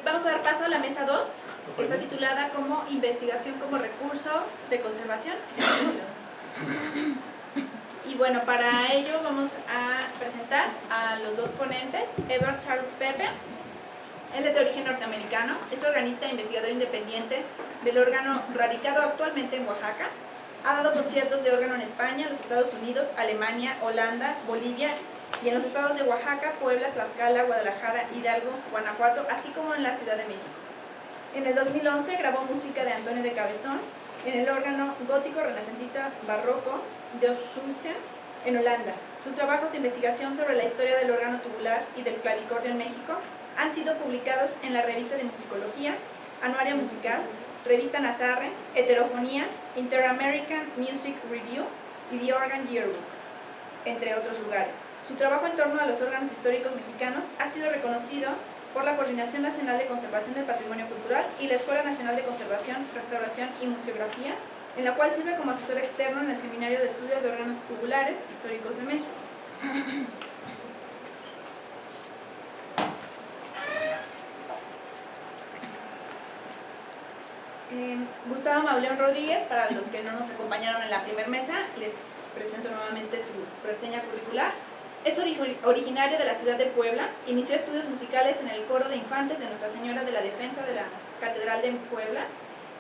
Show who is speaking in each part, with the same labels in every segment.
Speaker 1: Vamos a dar paso a la mesa 2, que está titulada como Investigación como recurso de conservación. Y bueno, para ello vamos a presentar a los dos ponentes. Edward Charles Pepe, él es de origen norteamericano, es organista e investigador independiente del órgano radicado actualmente en Oaxaca. Ha dado conciertos de órgano en España, los Estados Unidos, Alemania, Holanda, Bolivia y en los estados de Oaxaca, Puebla, Tlaxcala, Guadalajara, Hidalgo, Guanajuato, así como en la Ciudad de México. En el 2011 grabó música de Antonio de Cabezón en el órgano gótico renacentista barroco de Oosthuizen, en Holanda. Sus trabajos de investigación sobre la historia del órgano tubular y del clavicordio en México han sido publicados en la Revista de Musicología, Anuario Musical, Revista Nazarre, Heterofonía, Inter-American Music Review y The Organ Yearbook, entre otros lugares. Su trabajo en torno a los órganos históricos mexicanos ha sido reconocido por la Coordinación Nacional de Conservación del Patrimonio Cultural y la Escuela Nacional de Conservación, Restauración y Museografía, en la cual sirve como asesor externo en el Seminario de Estudio de Órganos Tubulares Históricos de México. Gustavo Mauleón Rodríguez, para los que no nos acompañaron en la primera mesa, les presento nuevamente su reseña curricular. Es originario de la ciudad de Puebla, inició estudios musicales en el coro de infantes de Nuestra Señora de la Defensa de la Catedral de Puebla,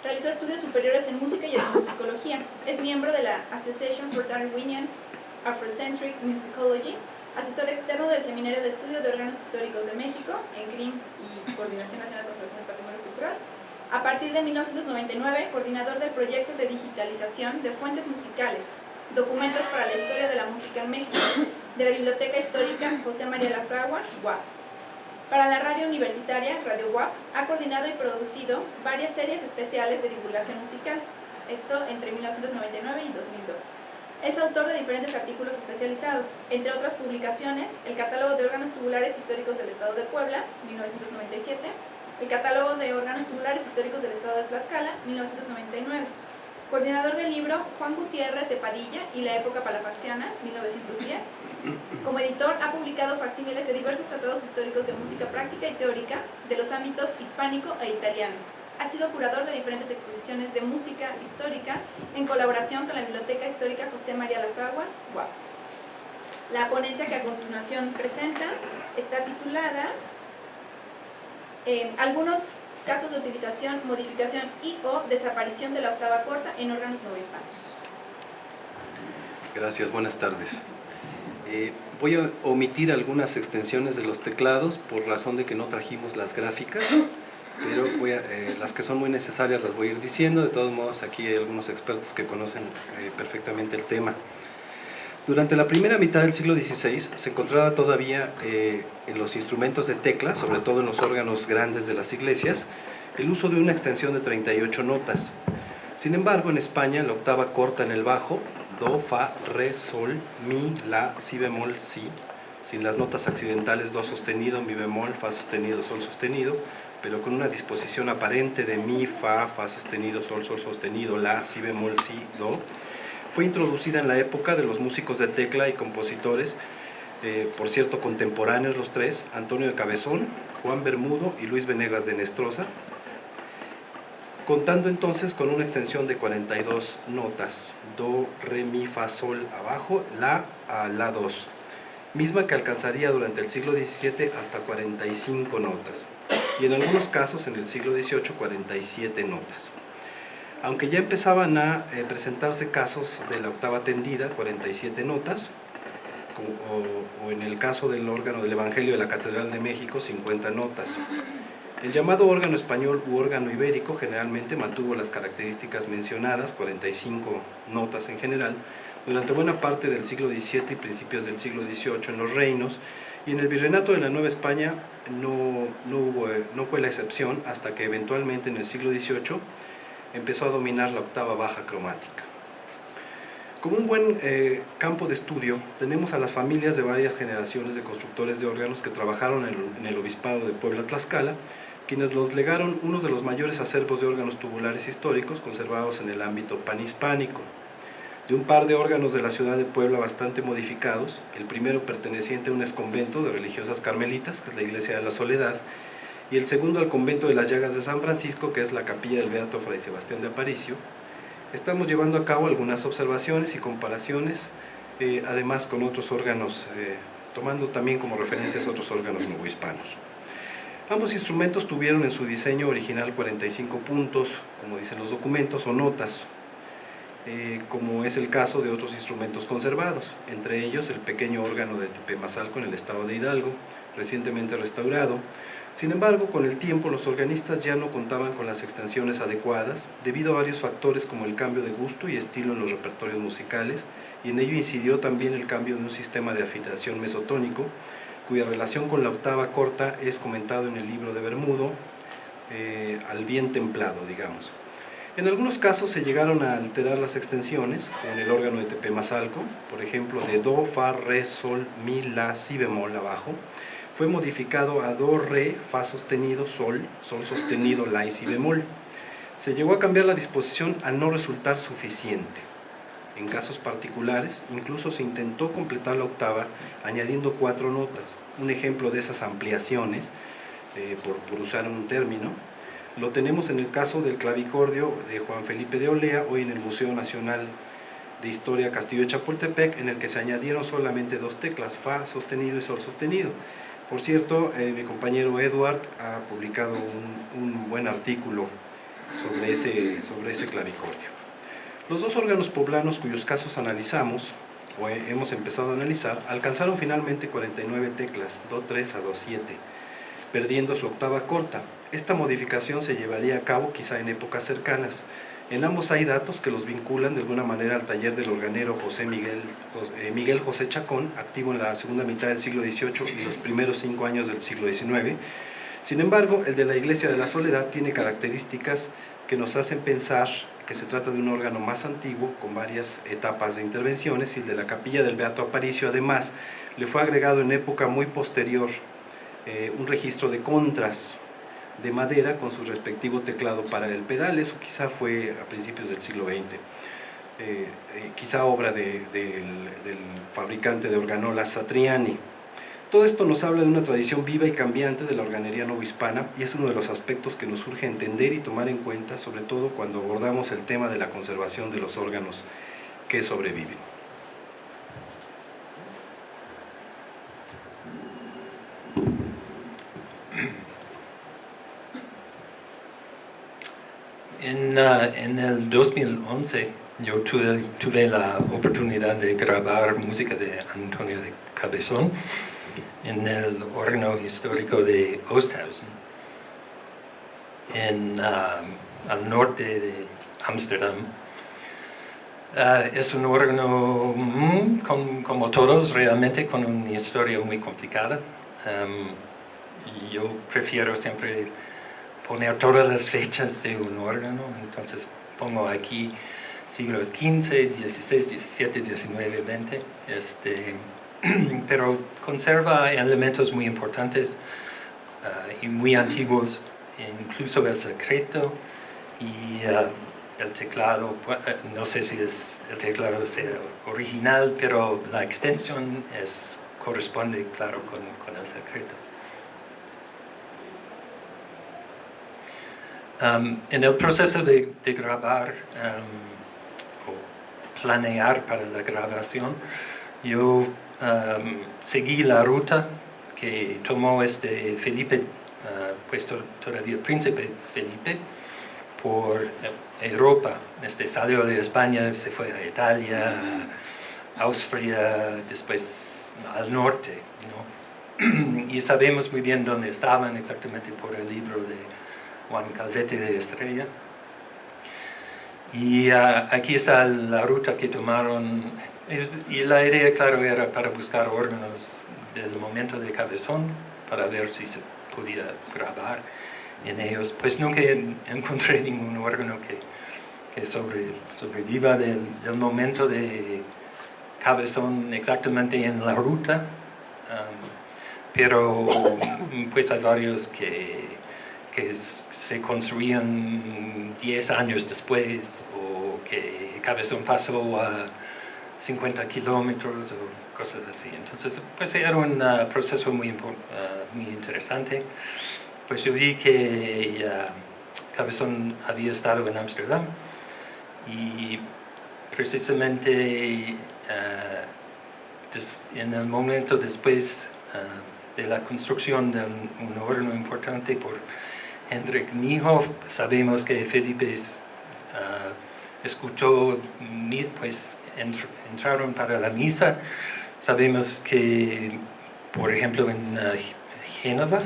Speaker 1: realizó estudios superiores en música y en musicología, es miembro de la Association for Darwinian Afrocentric Musicology, asesor externo del Seminario de Estudio de Órganos Históricos de México, en CRIM y Coordinación Nacional de Conservación del Patrimonio Cultural. A partir de 1999, coordinador del proyecto de digitalización de fuentes musicales, documentos para la historia de la música en México, de la Biblioteca Histórica José María Lafragua, UAP. Para la radio universitaria, Radio UAP, ha coordinado y producido varias series especiales de divulgación musical, esto entre 1999 y 2002. Es autor de diferentes artículos especializados, entre otras publicaciones, el Catálogo de Órganos Tubulares Históricos del Estado de Puebla, 1997, el Catálogo de Órganos Tubulares Históricos del Estado de Tlaxcala, 1999. Coordinador del libro Juan Gutiérrez de Padilla y la época palafacciana, 1910. Como editor ha publicado facsímiles de diversos tratados históricos de música práctica y teórica de los ámbitos hispánico e italiano. Ha sido curador de diferentes exposiciones de música histórica en colaboración con la Biblioteca Histórica José María Lafragua, UAP. La ponencia que a continuación presenta está titulada Algunos casos de utilización, modificación y o desaparición de la octava corta en órganos novohispanos.
Speaker 2: Gracias, buenas tardes. Voy a omitir algunas extensiones de los teclados por razón de que no trajimos las gráficas, pero las que son muy necesarias las voy a ir diciendo. De todos modos, aquí hay algunos expertos que conocen perfectamente el tema. Durante la primera mitad del siglo XVI se encontraba todavía en los instrumentos de tecla, sobre todo en los órganos grandes de las iglesias, el uso de una extensión de 38 notas. Sin embargo, en España la octava corta en el bajo, do, fa, re, sol, mi, la, si bemol, si, sin las notas accidentales do sostenido, mi bemol, fa sostenido, sol sostenido, pero con una disposición aparente de mi, fa, fa sostenido, sol, sol sostenido, la, si bemol, si, do, fue introducida en la época de los músicos de tecla y compositores, por cierto contemporáneos los tres, Antonio de Cabezón, Juan Bermudo y Luis Venegas de Nestrosa, contando entonces con una extensión de 42 notas, do, re, mi, fa, sol abajo, la a la 2, misma que alcanzaría durante el siglo XVII hasta 45 notas, y en algunos casos en el siglo XVIII 47 notas. Aunque ya empezaban a presentarse casos de la octava tendida, 47 notas, o en el caso del órgano del Evangelio de la Catedral de México, 50 notas. El llamado órgano español u órgano ibérico generalmente mantuvo las características mencionadas, 45 notas en general, durante buena parte del siglo XVII y principios del siglo XVIII en los reinos, y en el Virreinato de la Nueva España no fue la excepción, hasta que eventualmente en el siglo XVIII empezó a dominar la octava baja cromática. Como un buen campo de estudio, tenemos a las familias de varias generaciones de constructores de órganos que trabajaron en el obispado de Puebla-Tlaxcala, quienes nos legaron uno de los mayores acervos de órganos tubulares históricos conservados en el ámbito panhispánico. De un par de órganos de la ciudad de Puebla bastante modificados, el primero perteneciente a un exconvento de religiosas carmelitas, que es la Iglesia de la Soledad, y el segundo al convento de las Llagas de San Francisco, que es la capilla del Beato Fray Sebastián de Aparicio. Estamos llevando a cabo algunas observaciones y comparaciones, además con otros órganos, tomando también como referencias otros órganos novohispanos. Ambos instrumentos tuvieron en su diseño original 45 puntos, como dicen los documentos, o notas, como es el caso de otros instrumentos conservados, entre ellos el pequeño órgano de Tepemazalco en el estado de Hidalgo, recientemente restaurado. Sin embargo, con el tiempo los organistas ya no contaban con las extensiones adecuadas, debido a varios factores como el cambio de gusto y estilo en los repertorios musicales, y en ello incidió también el cambio de un sistema de afinación mesotónico, cuya relación con la octava corta es comentado en el libro de Bermudo, al bien templado, digamos. En algunos casos se llegaron a alterar las extensiones, con el órgano de Tepemazalco, por ejemplo, de Do, Fa, Re, Sol, Mi, La, Si bemol abajo, fue modificado a Do, Re, Fa sostenido, Sol, Sol sostenido, La y Si bemol. Se llegó a cambiar la disposición al no resultar suficiente. En casos particulares, incluso se intentó completar la octava añadiendo 4 notas. Un ejemplo de esas ampliaciones, por usar un término, lo tenemos en el caso del clavicordio de Juan Felipe de Olea, hoy en el Museo Nacional de Historia Castillo de Chapultepec, en el que se añadieron solamente 2 teclas, Fa sostenido y Sol sostenido. Por cierto, mi compañero Edward ha publicado un buen artículo sobre ese clavicordio. Los 2 órganos poblanos cuyos casos analizamos, o hemos empezado a analizar, alcanzaron finalmente 49 teclas, Do3 a Do7, perdiendo su octava corta. Esta modificación se llevaría a cabo quizá en épocas cercanas. En ambos hay datos que los vinculan de alguna manera al taller del organero Miguel José Chacón, activo en la segunda mitad del siglo XVIII y los primeros 5 años del siglo XIX. Sin embargo, el de la Iglesia de la Soledad tiene características que nos hacen pensar que se trata de un órgano más antiguo, con varias etapas de intervenciones, y el de la capilla del Beato Aparicio, además, le fue agregado en época muy posterior un registro de contras de madera con su respectivo teclado para el pedal. Eso quizá fue a principios del siglo XX, quizá obra del fabricante de organolas Satriani. Todo esto nos habla de una tradición viva y cambiante de la organería novohispana, y es uno de los aspectos que nos urge entender y tomar en cuenta, sobre todo cuando abordamos el tema de la conservación de los órganos que sobreviven.
Speaker 3: En el 2011 yo tuve la oportunidad de grabar música de Antonio de Cabezón en el órgano histórico de Oosthuizen, al norte de Ámsterdam. Es un órgano, como todos, realmente con una historia muy complicada. Yo prefiero siempre poner todas las fechas de un órgano, entonces pongo aquí siglos XV, XVI, XVII, XIX, XX, pero conserva elementos muy importantes y muy antiguos, incluso el secreto y el teclado. No sé si el teclado sea original, pero la extensión corresponde, claro, con el secreto. En el proceso de grabar o planear para la grabación, yo seguí la ruta que tomó Felipe, puesto todavía Príncipe Felipe, por Europa. Salió de España, se fue a Italia, a Austria, después al norte, ¿no? Y sabemos muy bien dónde estaban exactamente por el libro de Juan Calvete de Estrella. Y aquí está la ruta que tomaron, y la idea, claro, era para buscar órganos del momento de Cabezón, para ver si se podía grabar en ellos. Pues nunca encontré ningún órgano que sobreviva del momento de Cabezón exactamente en la ruta, pero pues hay varios que se construían 10 años después, o que Cabezón pasó a 50 kilómetros o cosas así. Entonces, pues era un proceso muy interesante. pues yo vi que Cabezón había estado en Ámsterdam y precisamente en el momento después de la construcción de un horno importante por Hendrik Niehoff, sabemos que Felipe escuchó, pues entraron para la misa. Sabemos que, por ejemplo, en Génova,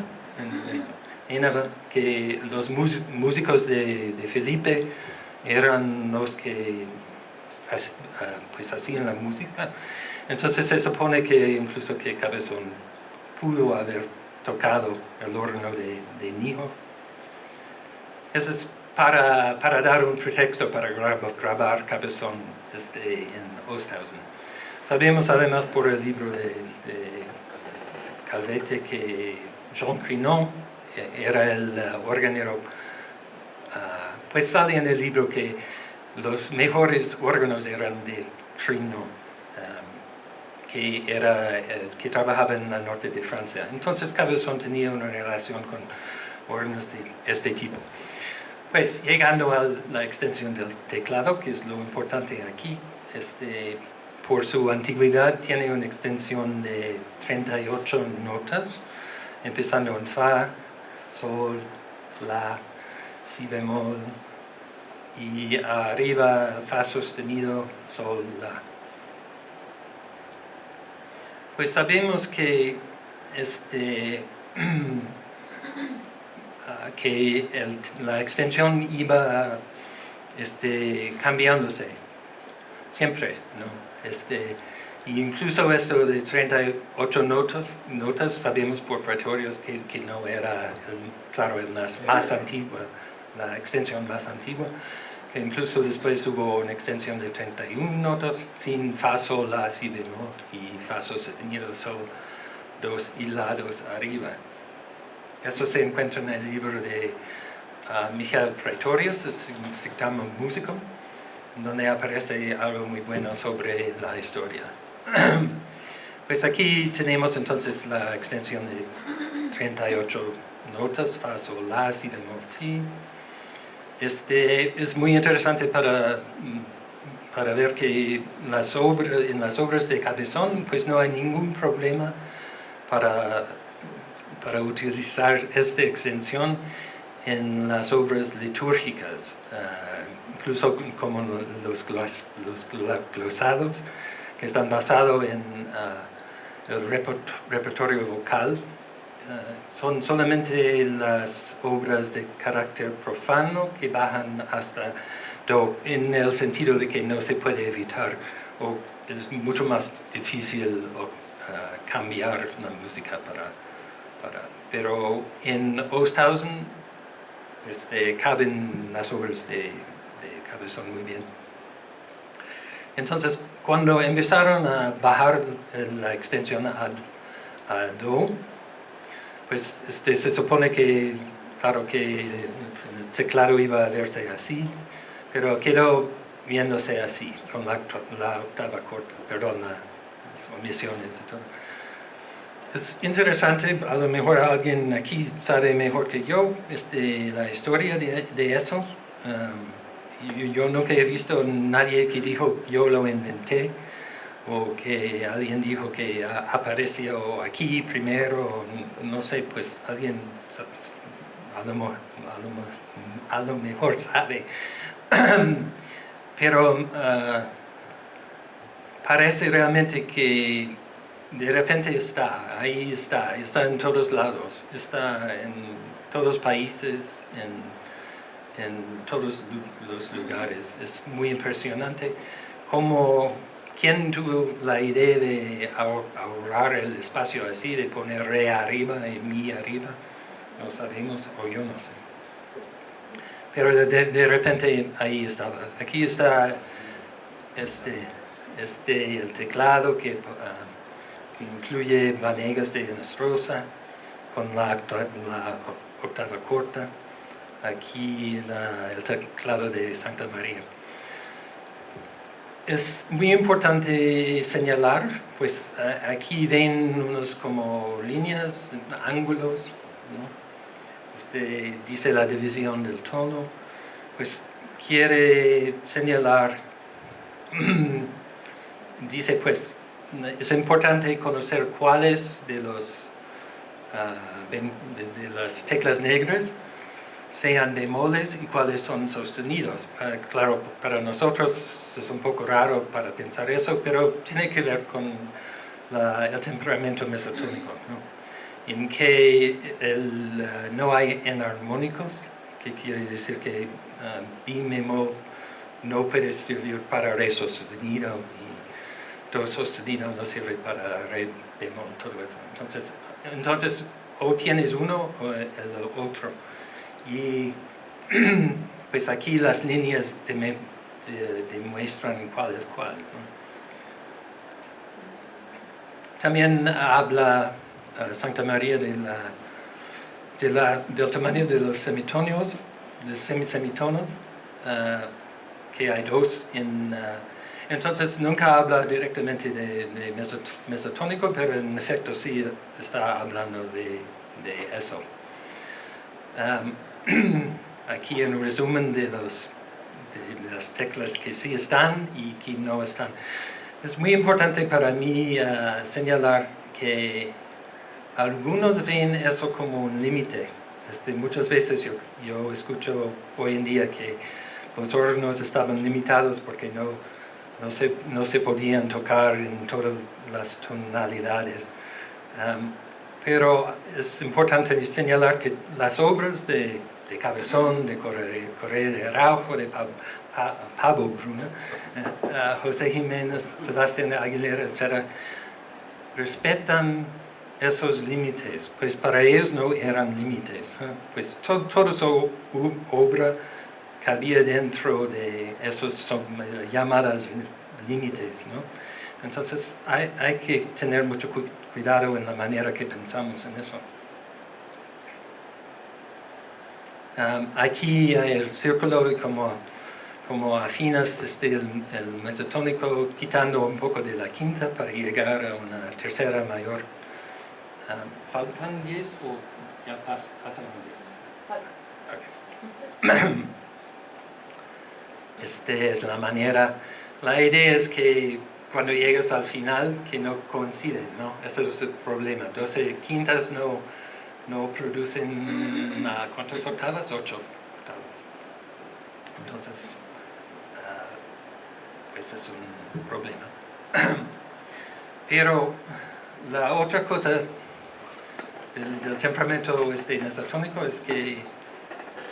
Speaker 3: que los músicos de Felipe eran los que pues hacían la música. Entonces se supone que incluso que Cabezón pudo haber tocado el órgano de Niehoff. Eso es para dar un pretexto para grabar Cabezón en Osthausen. Sabemos además por el libro de Calvete que Jean Crinon era el organero. Pues sale en el libro que los mejores órganos eran de Crinon, que trabajaba en el norte de Francia. Entonces Cabezón tenía una relación con órganos de este tipo. Pues llegando a la extensión del teclado, que es lo importante aquí, por su antigüedad tiene una extensión de 38 notas, empezando en Fa, Sol, La, Si bemol, y arriba Fa sostenido, Sol, La. Pues sabemos que la extensión iba cambiándose siempre, ¿no? Incluso esto de 38 notas sabemos por pretorios que no era, claro, más antigua, la extensión más antigua, que incluso después hubo una extensión de 31 notas sin Fa, Sol, La, Si bemol y Fa sostenido, Sol, dos hilados arriba. Eso se encuentra en el libro de Michael Praetorius, es un Dictamen Musicum, donde aparece algo muy bueno sobre la historia. Pues aquí tenemos entonces la extensión de 38 notas, Fa, Sol, La, Si bemol, Si. Es muy interesante para ver que en las obras de Cabezón pues no hay ningún problema para utilizar esta extensión en las obras litúrgicas, incluso como los glosados, que están basados en el repertorio vocal. Son solamente las obras de carácter profano que bajan hasta do, en el sentido de que no se puede evitar o es mucho más difícil cambiar la música pero en Osthausen caben las obras de Cabezón muy bien. Entonces, cuando empezaron a bajar la extensión a Do, pues se supone que, claro, que el teclado iba a verse así, pero quedó viéndose así, con la octava corta, perdón, las omisiones y todo. Es interesante, a lo mejor alguien aquí sabe mejor que yo la historia de eso. Yo nunca he visto a nadie que dijo yo lo inventé, o que alguien dijo que apareció aquí primero, no sé, pues alguien a lo mejor sabe. Pero parece realmente que de repente está en todos lados, está en todos los países, en todos los lugares. Es muy impresionante cómo ¿quién tuvo la idea de ahorrar el espacio así, de poner re arriba y mi arriba? No sabemos, o yo no sé. Pero de repente ahí estaba. Aquí está el teclado que incluye Vanegas de Nostrosa con la octava corta. Aquí el teclado de Santa María. Es muy importante señalar, pues aquí ven unos como líneas, ángulos, ¿no? dice la división del tono, pues quiere señalar, dice pues, es importante conocer cuáles de las teclas negras sean bemoles y cuáles son sostenidos. Claro, para nosotros es un poco raro para pensar eso, pero tiene que ver con el temperamento mesotónico, ¿no? En que no hay enarmónicos, que quiere decir que bemol no puede servir para re sostenido y do sostenido no sirve para re bemol, todo eso. Entonces o tienes uno o el otro. Y pues aquí las líneas demuestran cuál es cuál, ¿no? También habla Santa María del tamaño de los semitonos, de semisemitonos, que hay dos entonces nunca habla directamente de mesotónico, pero en efecto sí está hablando de eso. Aquí en resumen de las teclas que sí están y que no están. Es muy importante para mí señalar que algunos ven eso como un límite. Muchas veces yo escucho hoy en día que los órganos estaban limitados porque no se podían tocar en todas las tonalidades. Pero es importante señalar que las obras de Cabezón, de Correa de Araujo, de Pablo Bruna, José Jiménez, Sebastián Aguilera, etc., respetan esos límites, pues para ellos no eran límites, pues toda su obra cabía dentro de esos llamadas límites, ¿no? Entonces hay que tener mucho cuidado en la manera que pensamos en eso. Aquí hay el círculo como afinas el mesotónico, quitando un poco de la quinta para llegar a una tercera mayor. ¿Faltan 10 o ya pasan los 10? Okay. Es la manera. La idea es que cuando llegas al final, que no coinciden, ¿no? Ese es el problema. 12 quintas no producen ¿cuántas octavas? 8 octavas. Entonces, pues es un problema. Pero la otra cosa del temperamento mesotónico es que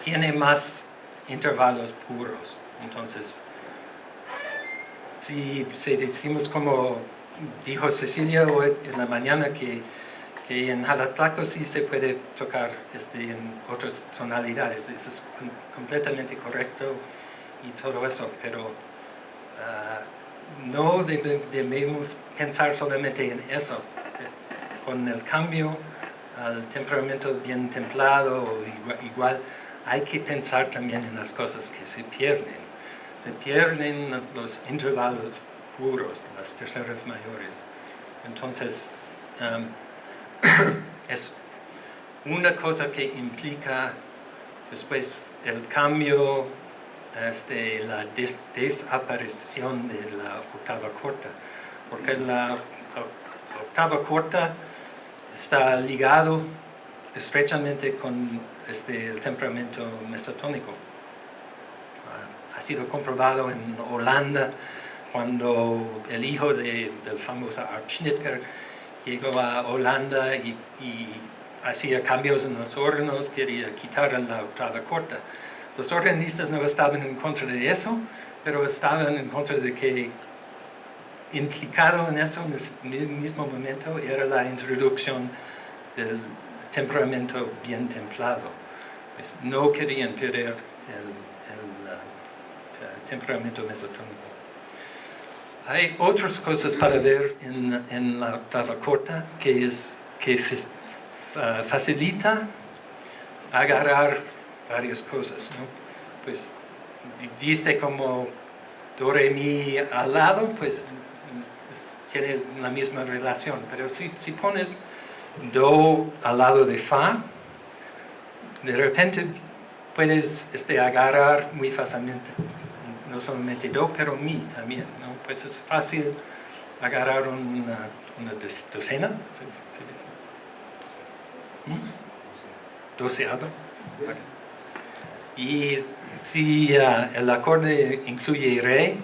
Speaker 3: tiene más intervalos puros. Entonces, si decimos como dijo Cecilia hoy en la mañana que en Jalatlaco sí se puede tocar en otras tonalidades, eso es completamente correcto y todo eso, pero no debemos pensar solamente en eso. Con el cambio al temperamento bien templado o igual, hay que pensar también en las cosas que se pierden. Se pierden los intervalos puros, las terceras mayores. Entonces, es una cosa que implica después el cambio, la desaparición de la octava corta, porque la octava corta está ligado estrechamente con el temperamento mesotónico. Ha sido comprobado en Holanda cuando el hijo del famoso Art Schnitger llegó a Holanda y hacía cambios en los órganos, quería quitar la octava corta. Los organistas no estaban en contra de eso, pero estaban en contra de que implicado en eso en el mismo momento era la introducción del temperamento bien templado. Pues no querían perder el temperamento mesotónico. Hay otras cosas para ver en la octava corta que facilita agarrar varias cosas, ¿no? Pues diste como do, re, mi al lado, pues tiene la misma relación, pero si pones do al lado de fa, de repente puedes agarrar muy fácilmente, no solamente do, pero mi también, ¿no? Pues es fácil agarrar una docena, ¿se dice? Doceava. Y si el acorde incluye re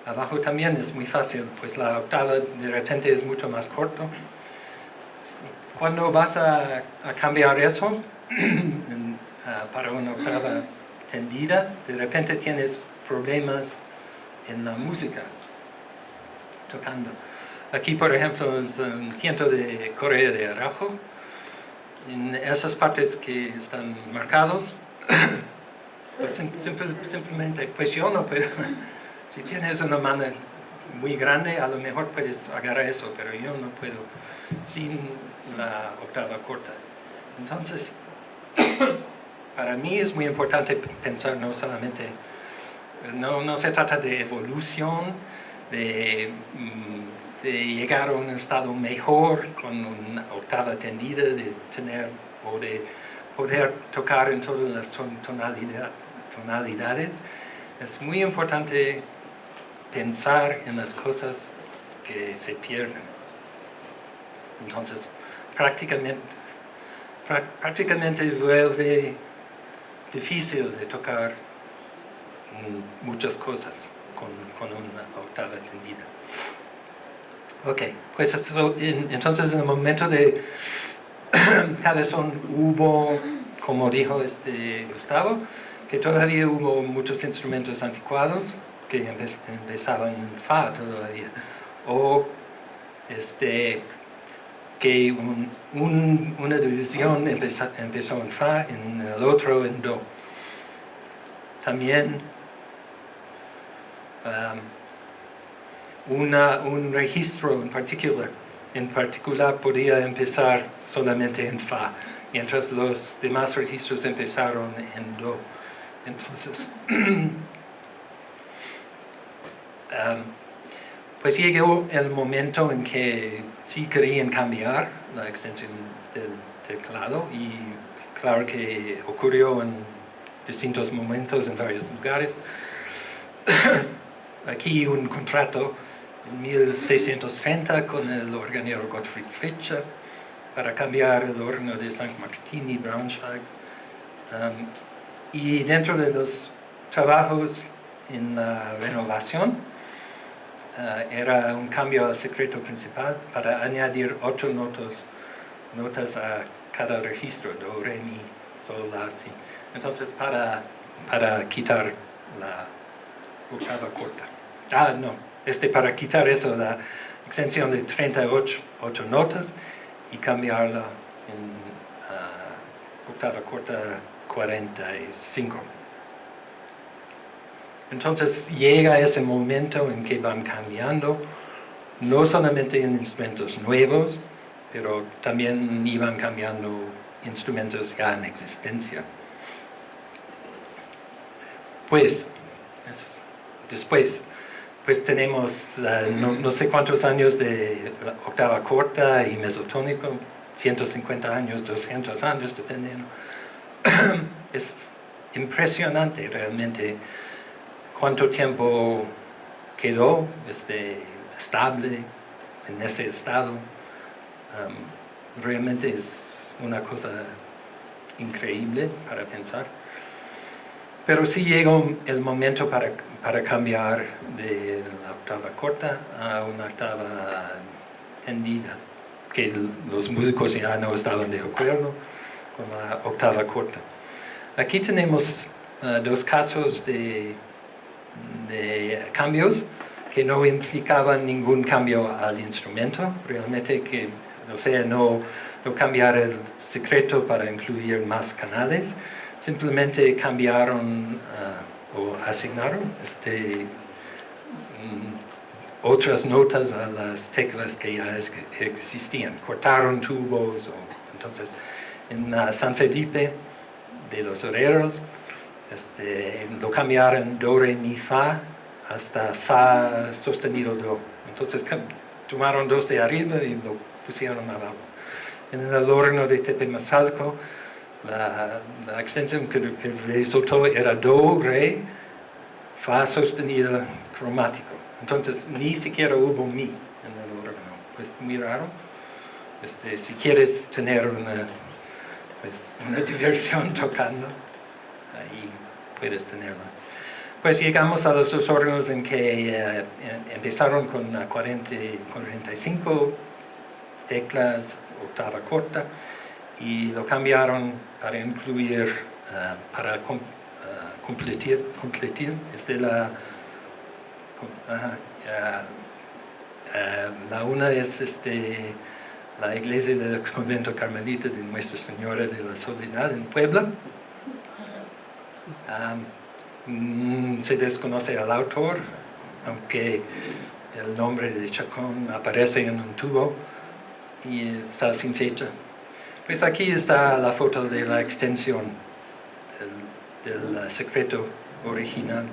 Speaker 3: abajo también es muy fácil, pues la octava de repente es mucho más corto. Cuando vas a cambiar eso para una octava tendida, de repente tienes problemas en la música tocando. Aquí, por ejemplo, es un tiento de Corea de Arajo. En esas partes que están marcados, pues simplemente, pues yo no puedo. Si tienes una mano muy grande, a lo mejor puedes agarrar eso, pero yo no puedo sin la octava corta. Entonces, para mí es muy importante pensar no solamente, no se trata de evolución, de llegar a un estado mejor con una octava tendida, de tener o de poder tocar en todas las tonalidades. Es muy importante pensar en las cosas que se pierden. Entonces, prácticamente vuelve difícil de tocar muchas cosas con una octava tendida. Ok, pues entonces en el momento de cabezón hubo, como dijo Gustavo, que todavía hubo muchos instrumentos anticuados que empezaban en Fa todavía, o que una división empezó en Fa, en el otro en Do. También un registro en particular podía empezar solamente en Fa, mientras los demás registros empezaron en Do. Entonces, pues llegó el momento en que sí querían cambiar la extensión del teclado, y claro que ocurrió en distintos momentos en varios lugares. Aquí un contrato en 1630 con el organero Gottfried Fritsche para cambiar el órgano de St. Martin y Braunschweig. Y dentro de los trabajos en la renovación, era un cambio al secreto principal para añadir 8 notas a cada registro, do, re, mi, sol, la, si. Entonces, para quitar la octava corta. Para quitar eso, la extensión de 38 notas y cambiarla en octava corta 45. Entonces llega ese momento en que van cambiando, no solamente en instrumentos nuevos, pero también iban cambiando instrumentos ya en existencia. Pues, después, pues tenemos no sé cuántos años de octava corta y mesotónico, 150 años, 200 años, dependiendo. Es impresionante realmente cuánto tiempo quedó estable en ese estado. Realmente es una cosa increíble para pensar. Pero sí llegó el momento para cambiar de la octava corta a una octava tendida, que los músicos ya no estaban de acuerdo con la octava corta. Aquí tenemos 2 casos de cambios que no implicaban ningún cambio al instrumento, realmente que, no cambiar el secreto para incluir más canales, simplemente cambiaron o asignaron otras notas a las teclas que ya existían, cortaron tubos, entonces en San Felipe de los Herreros lo cambiaron do, re, mi, fa hasta fa sostenido do. Entonces tomaron 2 de arriba y lo pusieron abajo. En el horno de Tepemazalco la extensión que resultó era do, re, fa sostenido cromático. Entonces ni siquiera hubo mi en el órgano. Pues muy raro. Si quieres tener una diversión tocando, ahí puedes tenerla. Pues llegamos a los dos órganos en que empezaron con 45 teclas, octava corta, y lo cambiaron para incluir, para completar, la una es la iglesia del convento carmelita de Nuestra Señora de la Soledad en Puebla. Se desconoce al autor, aunque el nombre de Chacón aparece en un tubo y está sin fecha. Pues aquí está la foto de la extensión del secreto original.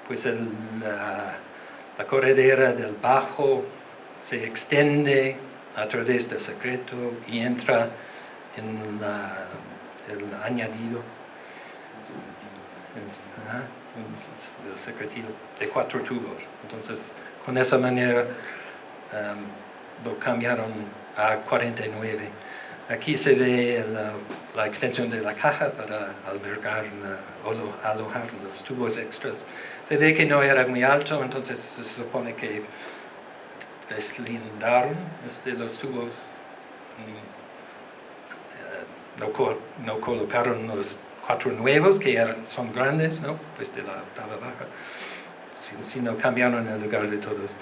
Speaker 3: Pues la corredera del bajo se extiende a través del secreto y entra en el añadido. El secretillo de 4 tubos. Entonces, con esa manera lo cambiaron a 49. Aquí se ve la extensión de la caja para albergar o alojar los tubos extras. Se ve que no era muy alto, entonces se supone que deslindaron los tubos, no colocaron los 4 nuevos que son grandes, ¿no? Pues de la octava baja, sino cambiaron el lugar de todos.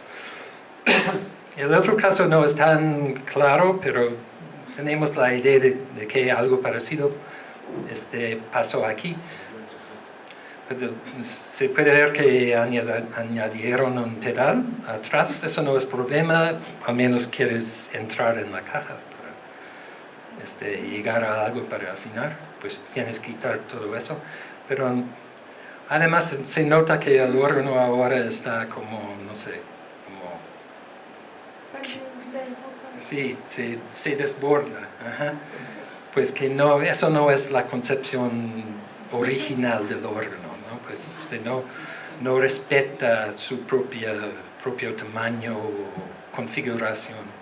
Speaker 3: El otro caso no es tan claro, pero tenemos la idea de que algo parecido pasó aquí. Pero se puede ver que añadieron un pedal atrás, eso no es problema, al menos quieres entrar en la caja para llegar a algo para afinar, pues tienes que quitar todo eso. Pero además se nota que el órgano ahora está como, no sé, sí, se desborda. Ajá. Pues que no, eso no es la concepción original del órgano, ¿no? Pues no respeta su propio tamaño o configuración.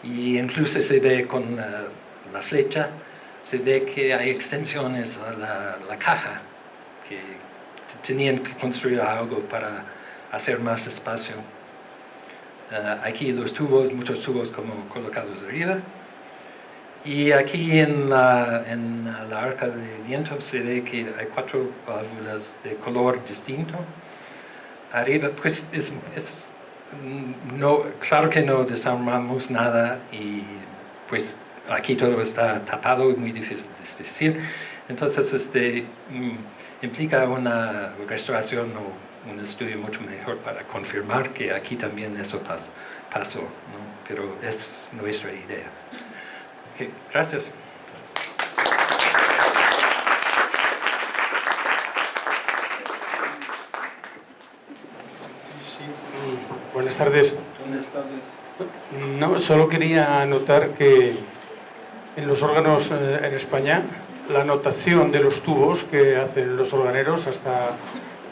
Speaker 3: Y incluso se ve con la flecha, se ve que hay extensiones a la caja, que tenían que construir algo para hacer más espacio. Aquí los tubos, muchos tubos como colocados arriba. Y aquí en la arca de viento se ve que hay 4 válvulas de color distinto. Arriba, pues claro que no desarmamos nada y pues aquí todo está tapado y muy difícil de decir. Entonces implica una restauración o un estudio mucho mejor para confirmar que aquí también eso pasó, ¿no? Pero es nuestra idea. Okay, gracias.
Speaker 4: Sí, buenas tardes.
Speaker 3: Buenas tardes.
Speaker 4: No, solo quería anotar que en los órganos en España la notación de los tubos que hacen los organeros hasta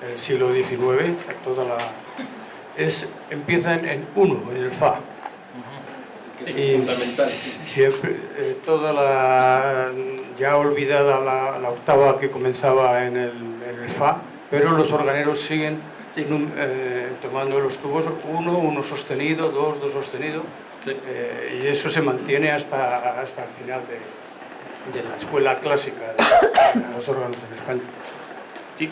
Speaker 4: el siglo XIX, empiezan en 1, en el Fa. Y siempre, toda ya olvidada la octava que comenzaba en el Fa, pero los organeros siguen tomando los tubos 1 sostenido, 2 sostenido, y eso se mantiene hasta el final de la escuela clásica de los órganos en España.
Speaker 3: Sí.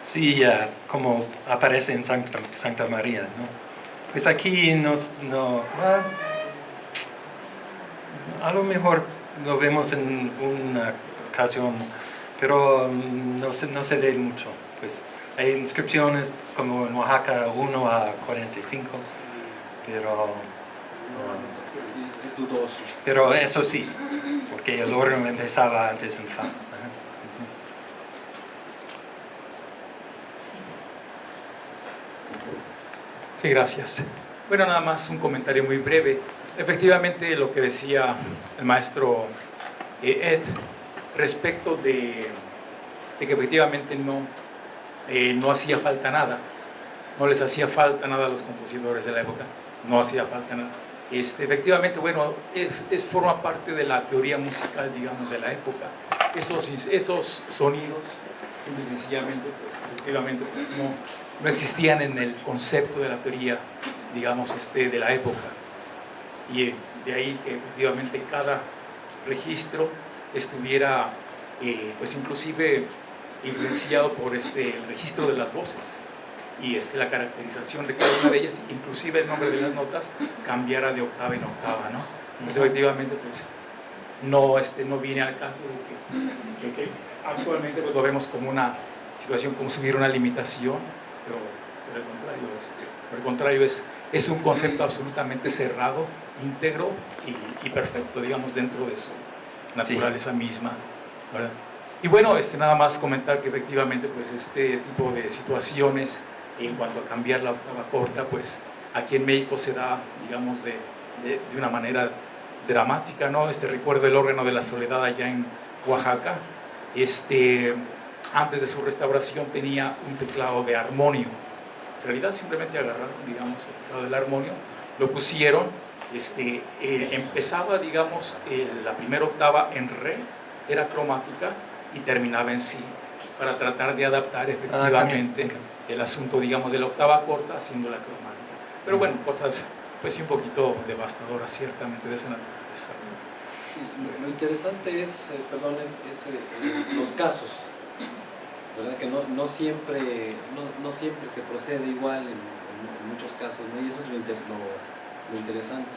Speaker 3: Sí, como aparece en Santa María, ¿no? Pues aquí a lo mejor lo vemos en una ocasión, pero no se ve mucho. Pues hay inscripciones como en Oaxaca 1 a 45, pero
Speaker 2: Es dudoso.
Speaker 3: pero eso sí, porque el órgano empezaba antes en Fa.
Speaker 5: Sí, gracias. Bueno, nada más un comentario muy breve. efectivamente lo que decía el maestro Ed respecto de que efectivamente no hacía falta nada, no les hacía falta nada a los compositores de la época, no hacía falta nada. Efectivamente, bueno, forma parte de la teoría musical, digamos, de la época. Esos sonidos, simple y sencillamente, pues, efectivamente, pues, no existían en el concepto de la teoría, digamos, de la época. Y de ahí que efectivamente cada registro estuviera, pues inclusive influenciado por el registro de las voces y la caracterización de cada una de ellas, inclusive el nombre de las notas cambiara de octava en octava, ¿no? Pues efectivamente, pues, no viene al caso de que actualmente pues, lo vemos como una situación, como si hubiera una limitación, pero por el contrario es un concepto absolutamente cerrado, íntegro y perfecto, digamos, dentro de su naturaleza misma, ¿verdad? Y bueno, nada más comentar que efectivamente pues, este tipo de situaciones en cuanto a cambiar la octava corta, pues aquí en México se da, digamos, de una manera dramática, ¿no? Recuerdo el órgano de la Soledad allá en Oaxaca, antes de su restauración tenía un teclado de armonio. En realidad simplemente agarraron, digamos, el teclado del armonio, lo pusieron, empezaba, digamos, la primera octava en re, era cromática y terminaba en si, para tratar de adaptar efectivamente el asunto, digamos, de la octava corta haciendo la cromática. Pero bueno, cosas pues un poquito devastadoras ciertamente de esa naturaleza.
Speaker 2: Lo interesante es, los casos, ¿verdad? Que no siempre se procede igual en muchos casos, ¿no? Y eso es lo interesante.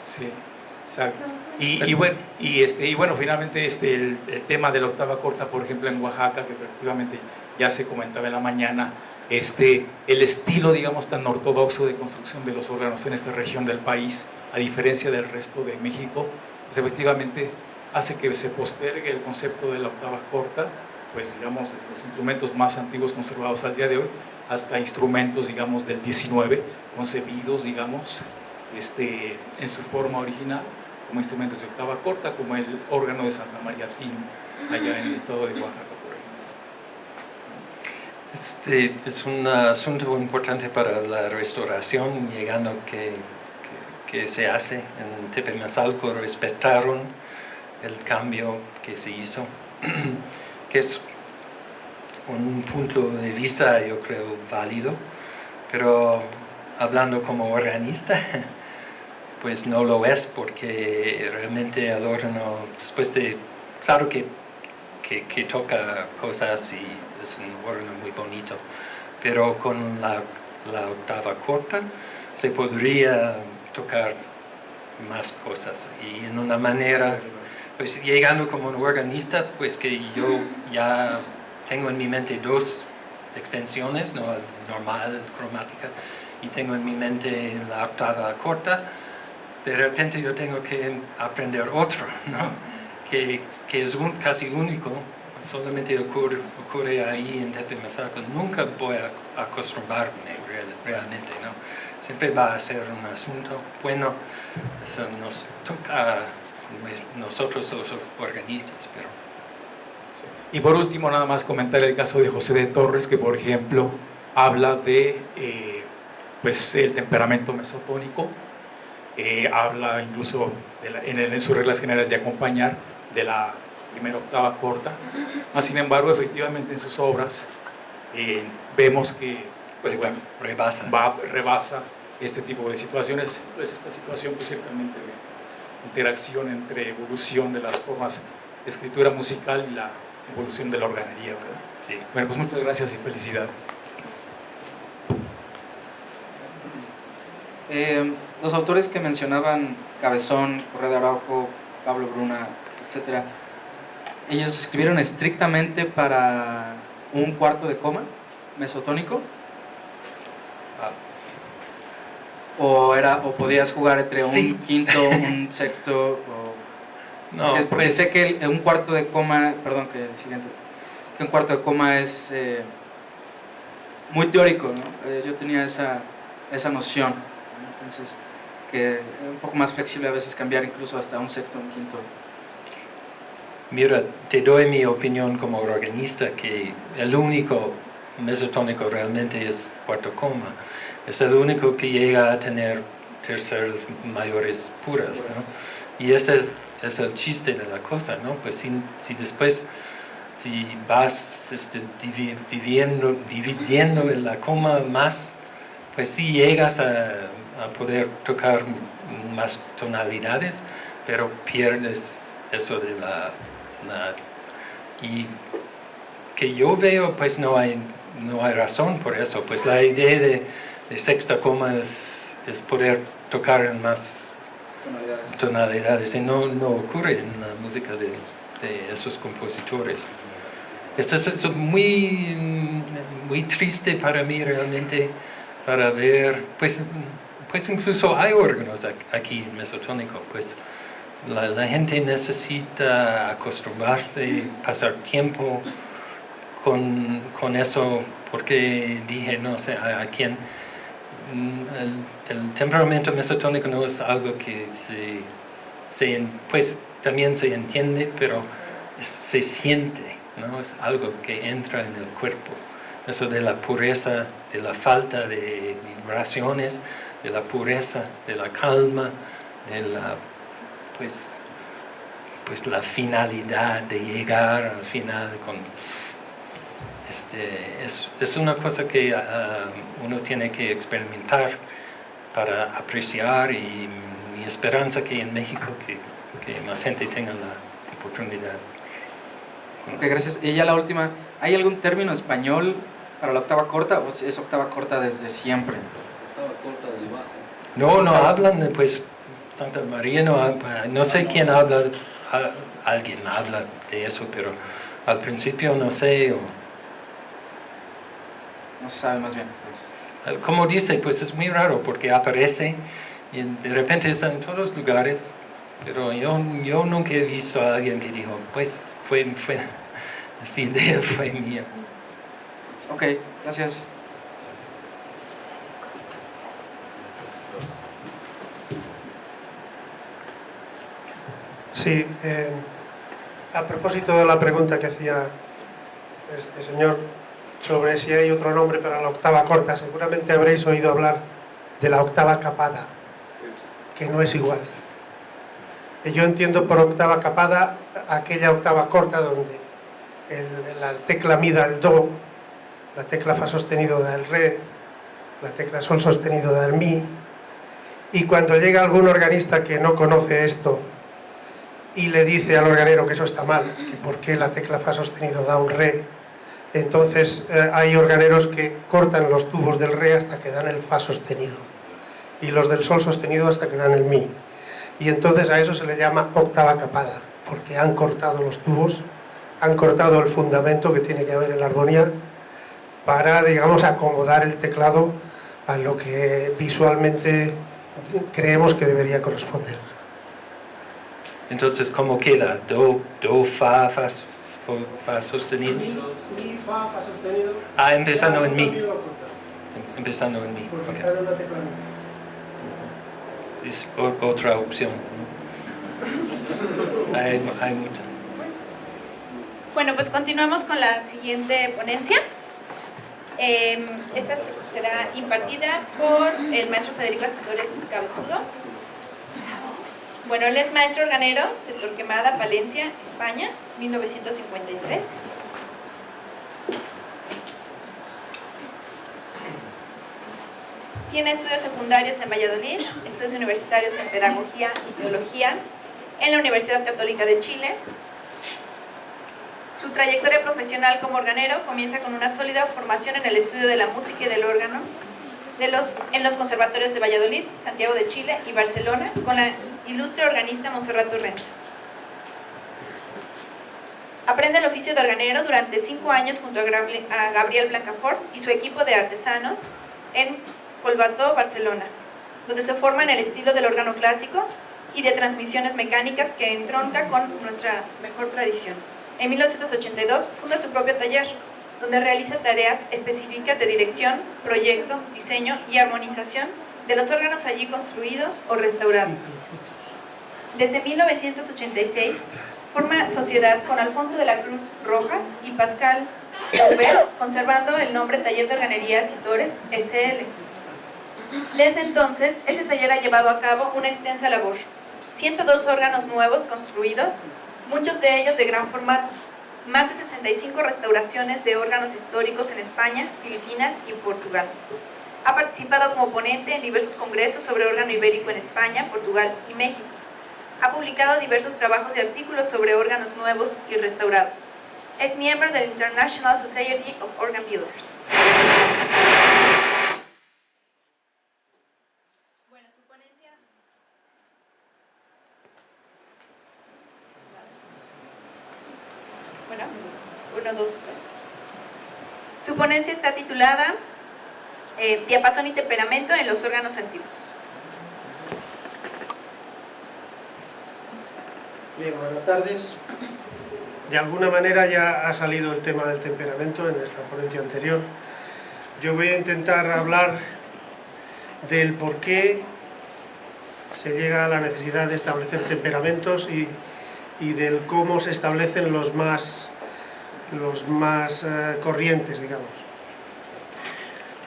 Speaker 5: Sí, exacto. Y bueno, finalmente el tema de la octava corta, por ejemplo, en Oaxaca, que efectivamente ya se comentaba en la mañana, el estilo, digamos, tan ortodoxo de construcción de los órganos en esta región del país, a diferencia del resto de México, pues efectivamente hace que se postergue el concepto de la octava corta, pues digamos, los instrumentos más antiguos conservados al día de hoy, hasta instrumentos, digamos, del 19, concebidos, digamos, en su forma original, como instrumentos de octava corta, como el órgano de Santa María Tino, allá en el estado de Oaxaca.
Speaker 3: Es un asunto importante para la restauración, llegando que se hace en Tepemascalco, respetaron el cambio que se hizo, que es un punto de vista, yo creo, válido, pero hablando como organista, pues no lo es, porque realmente el órgano, después de, claro que toca cosas y es un órgano muy bonito, pero con la octava corta se podría tocar más cosas y en una manera, pues llegando como un organista, pues que yo ya tengo en mi mente dos extensiones, ¿no? Normal, cromática, y tengo en mi mente la octava corta, de repente yo tengo que aprender otro, ¿no? que es casi único, solamente ocurre ahí en Tepemascalco. Nunca voy a acostumbrarme realmente, ¿no? Siempre va a ser un asunto bueno, eso nos toca a nosotros los organistas, pero...
Speaker 5: Y por último, nada más comentar el caso de José de Torres, que por ejemplo habla de pues el temperamento mesotónico, habla incluso en sus reglas generales de acompañar de la primera octava corta. Sin embargo, efectivamente en sus obras vemos que pues, bueno, rebasa este tipo de situaciones, pues esta situación pues, ciertamente de interacción entre evolución de las formas de escritura musical y la evolución de la organería, ¿verdad? Sí. Bueno, pues muchas gracias y felicidades.
Speaker 6: Los autores que mencionaban, Cabezón, Correa de Araujo, Pablo Bruna, etc., ellos escribieron estrictamente para un cuarto de coma mesotónico, o podías jugar entre un quinto, un sexto,
Speaker 3: No,
Speaker 6: porque sé que un cuarto de coma, perdón, que un cuarto de coma es muy teórico, ¿no? Yo tenía esa noción, ¿no? Entonces que es un poco más flexible a veces cambiar incluso hasta un sexto, un quinto.
Speaker 3: Mira, te doy mi opinión como organista que el único mesotónico realmente es cuarto coma. Es el único que llega a tener terceras mayores puras, ¿no? Y ese es el chiste de la cosa, ¿no? Pues si después, si vas dividiendo la coma más, pues sí llegas a poder tocar más tonalidades, pero pierdes eso de y que yo veo, pues no hay razón por eso, pues la idea de sexta coma es poder tocar en más tonalidades y no ocurre en la música de esos compositores. Esto es muy triste para mí realmente, para ver, pues incluso hay órganos aquí en mesotónico, pues la gente necesita acostumbrarse, pasar tiempo con eso, porque dije, no sé, a quién el temperamento mesotónico no es algo que pues también se entiende, pero se siente, ¿no? Es algo que entra en el cuerpo. Eso de la pureza, de la falta de vibraciones, de la pureza, de la calma, de la pues la finalidad de llegar al final con es una cosa que uno tiene que experimentar para apreciar, y mi esperanza que en México que más gente tenga la oportunidad.
Speaker 6: Ok, gracias. Y ya la última, ¿hay algún término español para la octava corta o es octava corta desde siempre?
Speaker 7: Octava corta del bajo.
Speaker 3: No hablan, pues Santa María no sé quién habla, alguien habla de eso, pero al principio no sé.
Speaker 6: No se sabe más bien, entonces.
Speaker 3: Como dice, pues es muy raro porque aparece y de repente está en todos los lugares, pero yo nunca he visto a alguien que dijo, pues esa idea fue mía.
Speaker 6: Ok, gracias.
Speaker 8: Sí, a propósito de la pregunta que hacía este señor sobre si hay otro nombre para la octava corta, seguramente habréis oído hablar de la octava capada, que no es igual. Yo entiendo por octava capada aquella octava corta donde la tecla mi da el do, la tecla fa sostenido da el re, la tecla sol sostenido da el mi, y cuando llega algún organista que no conoce esto y le dice al organero que eso está mal, que por qué la tecla fa sostenido da un re, entonces hay organeros que cortan los tubos del re hasta que dan el fa sostenido y los del sol sostenido hasta que dan el mi, y entonces a eso se le llama octava capada, porque han cortado los tubos, han cortado el fundamento que tiene que haber en la armonía para, digamos, acomodar el teclado a lo que visualmente creemos que debería corresponder.
Speaker 3: Entonces, ¿cómo queda? Do, fa sostenido.
Speaker 8: Mi, fa sostenido.
Speaker 3: Empezando en mi. Empezando en mi.
Speaker 8: Porque
Speaker 3: Okay.
Speaker 8: está en una tecla mi.
Speaker 3: Es otra opción. Hay muchas.
Speaker 1: Bueno, pues continuamos con la siguiente ponencia. Esta será impartida por el maestro Federico Asesores Cabezudo. Bueno, él es maestro organero de Torquemada, Palencia, España, 1953. Tiene estudios secundarios en Valladolid, estudios universitarios en Pedagogía y Teología en la Universidad Católica de Chile. Su trayectoria profesional como organero comienza con una sólida formación en el estudio de la música y del órgano en los conservatorios de Valladolid, Santiago de Chile y Barcelona, con la ilustre organista Montserrat Torrent. Aprende el oficio de organero durante 5 años junto a Gabriel Blancafort y su equipo de artesanos en Collbató, Barcelona, donde se forma en el estilo del órgano clásico y de transmisiones mecánicas que entronca con nuestra mejor tradición. En 1982 funda su propio taller, donde realiza tareas específicas de dirección, proyecto, diseño y armonización de los órganos allí construidos o restaurados. Desde 1986 forma sociedad con Alfonso de la Cruz Rojas y Pascal Aubert, conservando el nombre Taller de Organería Citores S.L. Desde entonces, ese taller ha llevado a cabo una extensa labor. 102 órganos nuevos construidos, muchos de ellos de gran formato. Más de 65 restauraciones de órganos históricos en España, Filipinas y Portugal. Ha participado como ponente en diversos congresos sobre órgano ibérico en España, Portugal y México. Ha publicado diversos trabajos y artículos sobre órganos nuevos y restaurados. Es miembro del International Society of Organ Builders. Bueno, su ponencia... Bueno, 1, 2, 3. Su ponencia está titulada Diapasón y temperamento en los órganos antiguos.
Speaker 8: Bien, buenas tardes. De alguna manera ya ha salido el tema del temperamento en esta ponencia anterior. Yo voy a intentar hablar del por qué se llega a la necesidad de establecer temperamentos y del cómo se establecen los más corrientes, digamos.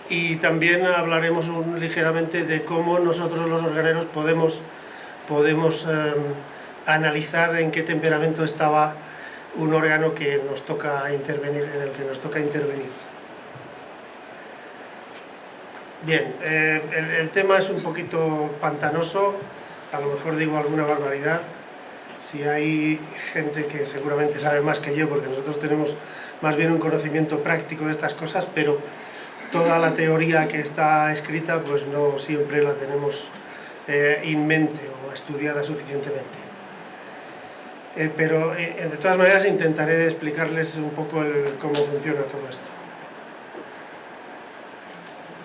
Speaker 8: Y también hablaremos ligeramente de cómo nosotros los organeros podemos analizar en qué temperamento estaba un órgano que nos toca intervenir, en el que nos toca intervenir. Bien, el tema es un poquito pantanoso, a lo mejor digo alguna barbaridad. Si hay gente que seguramente sabe más que yo, porque nosotros tenemos más bien un conocimiento práctico de estas cosas, pero toda la teoría que está escrita pues no siempre la tenemos en mente o estudiada suficientemente. Pero de todas maneras intentaré explicarles un poco cómo funciona todo esto.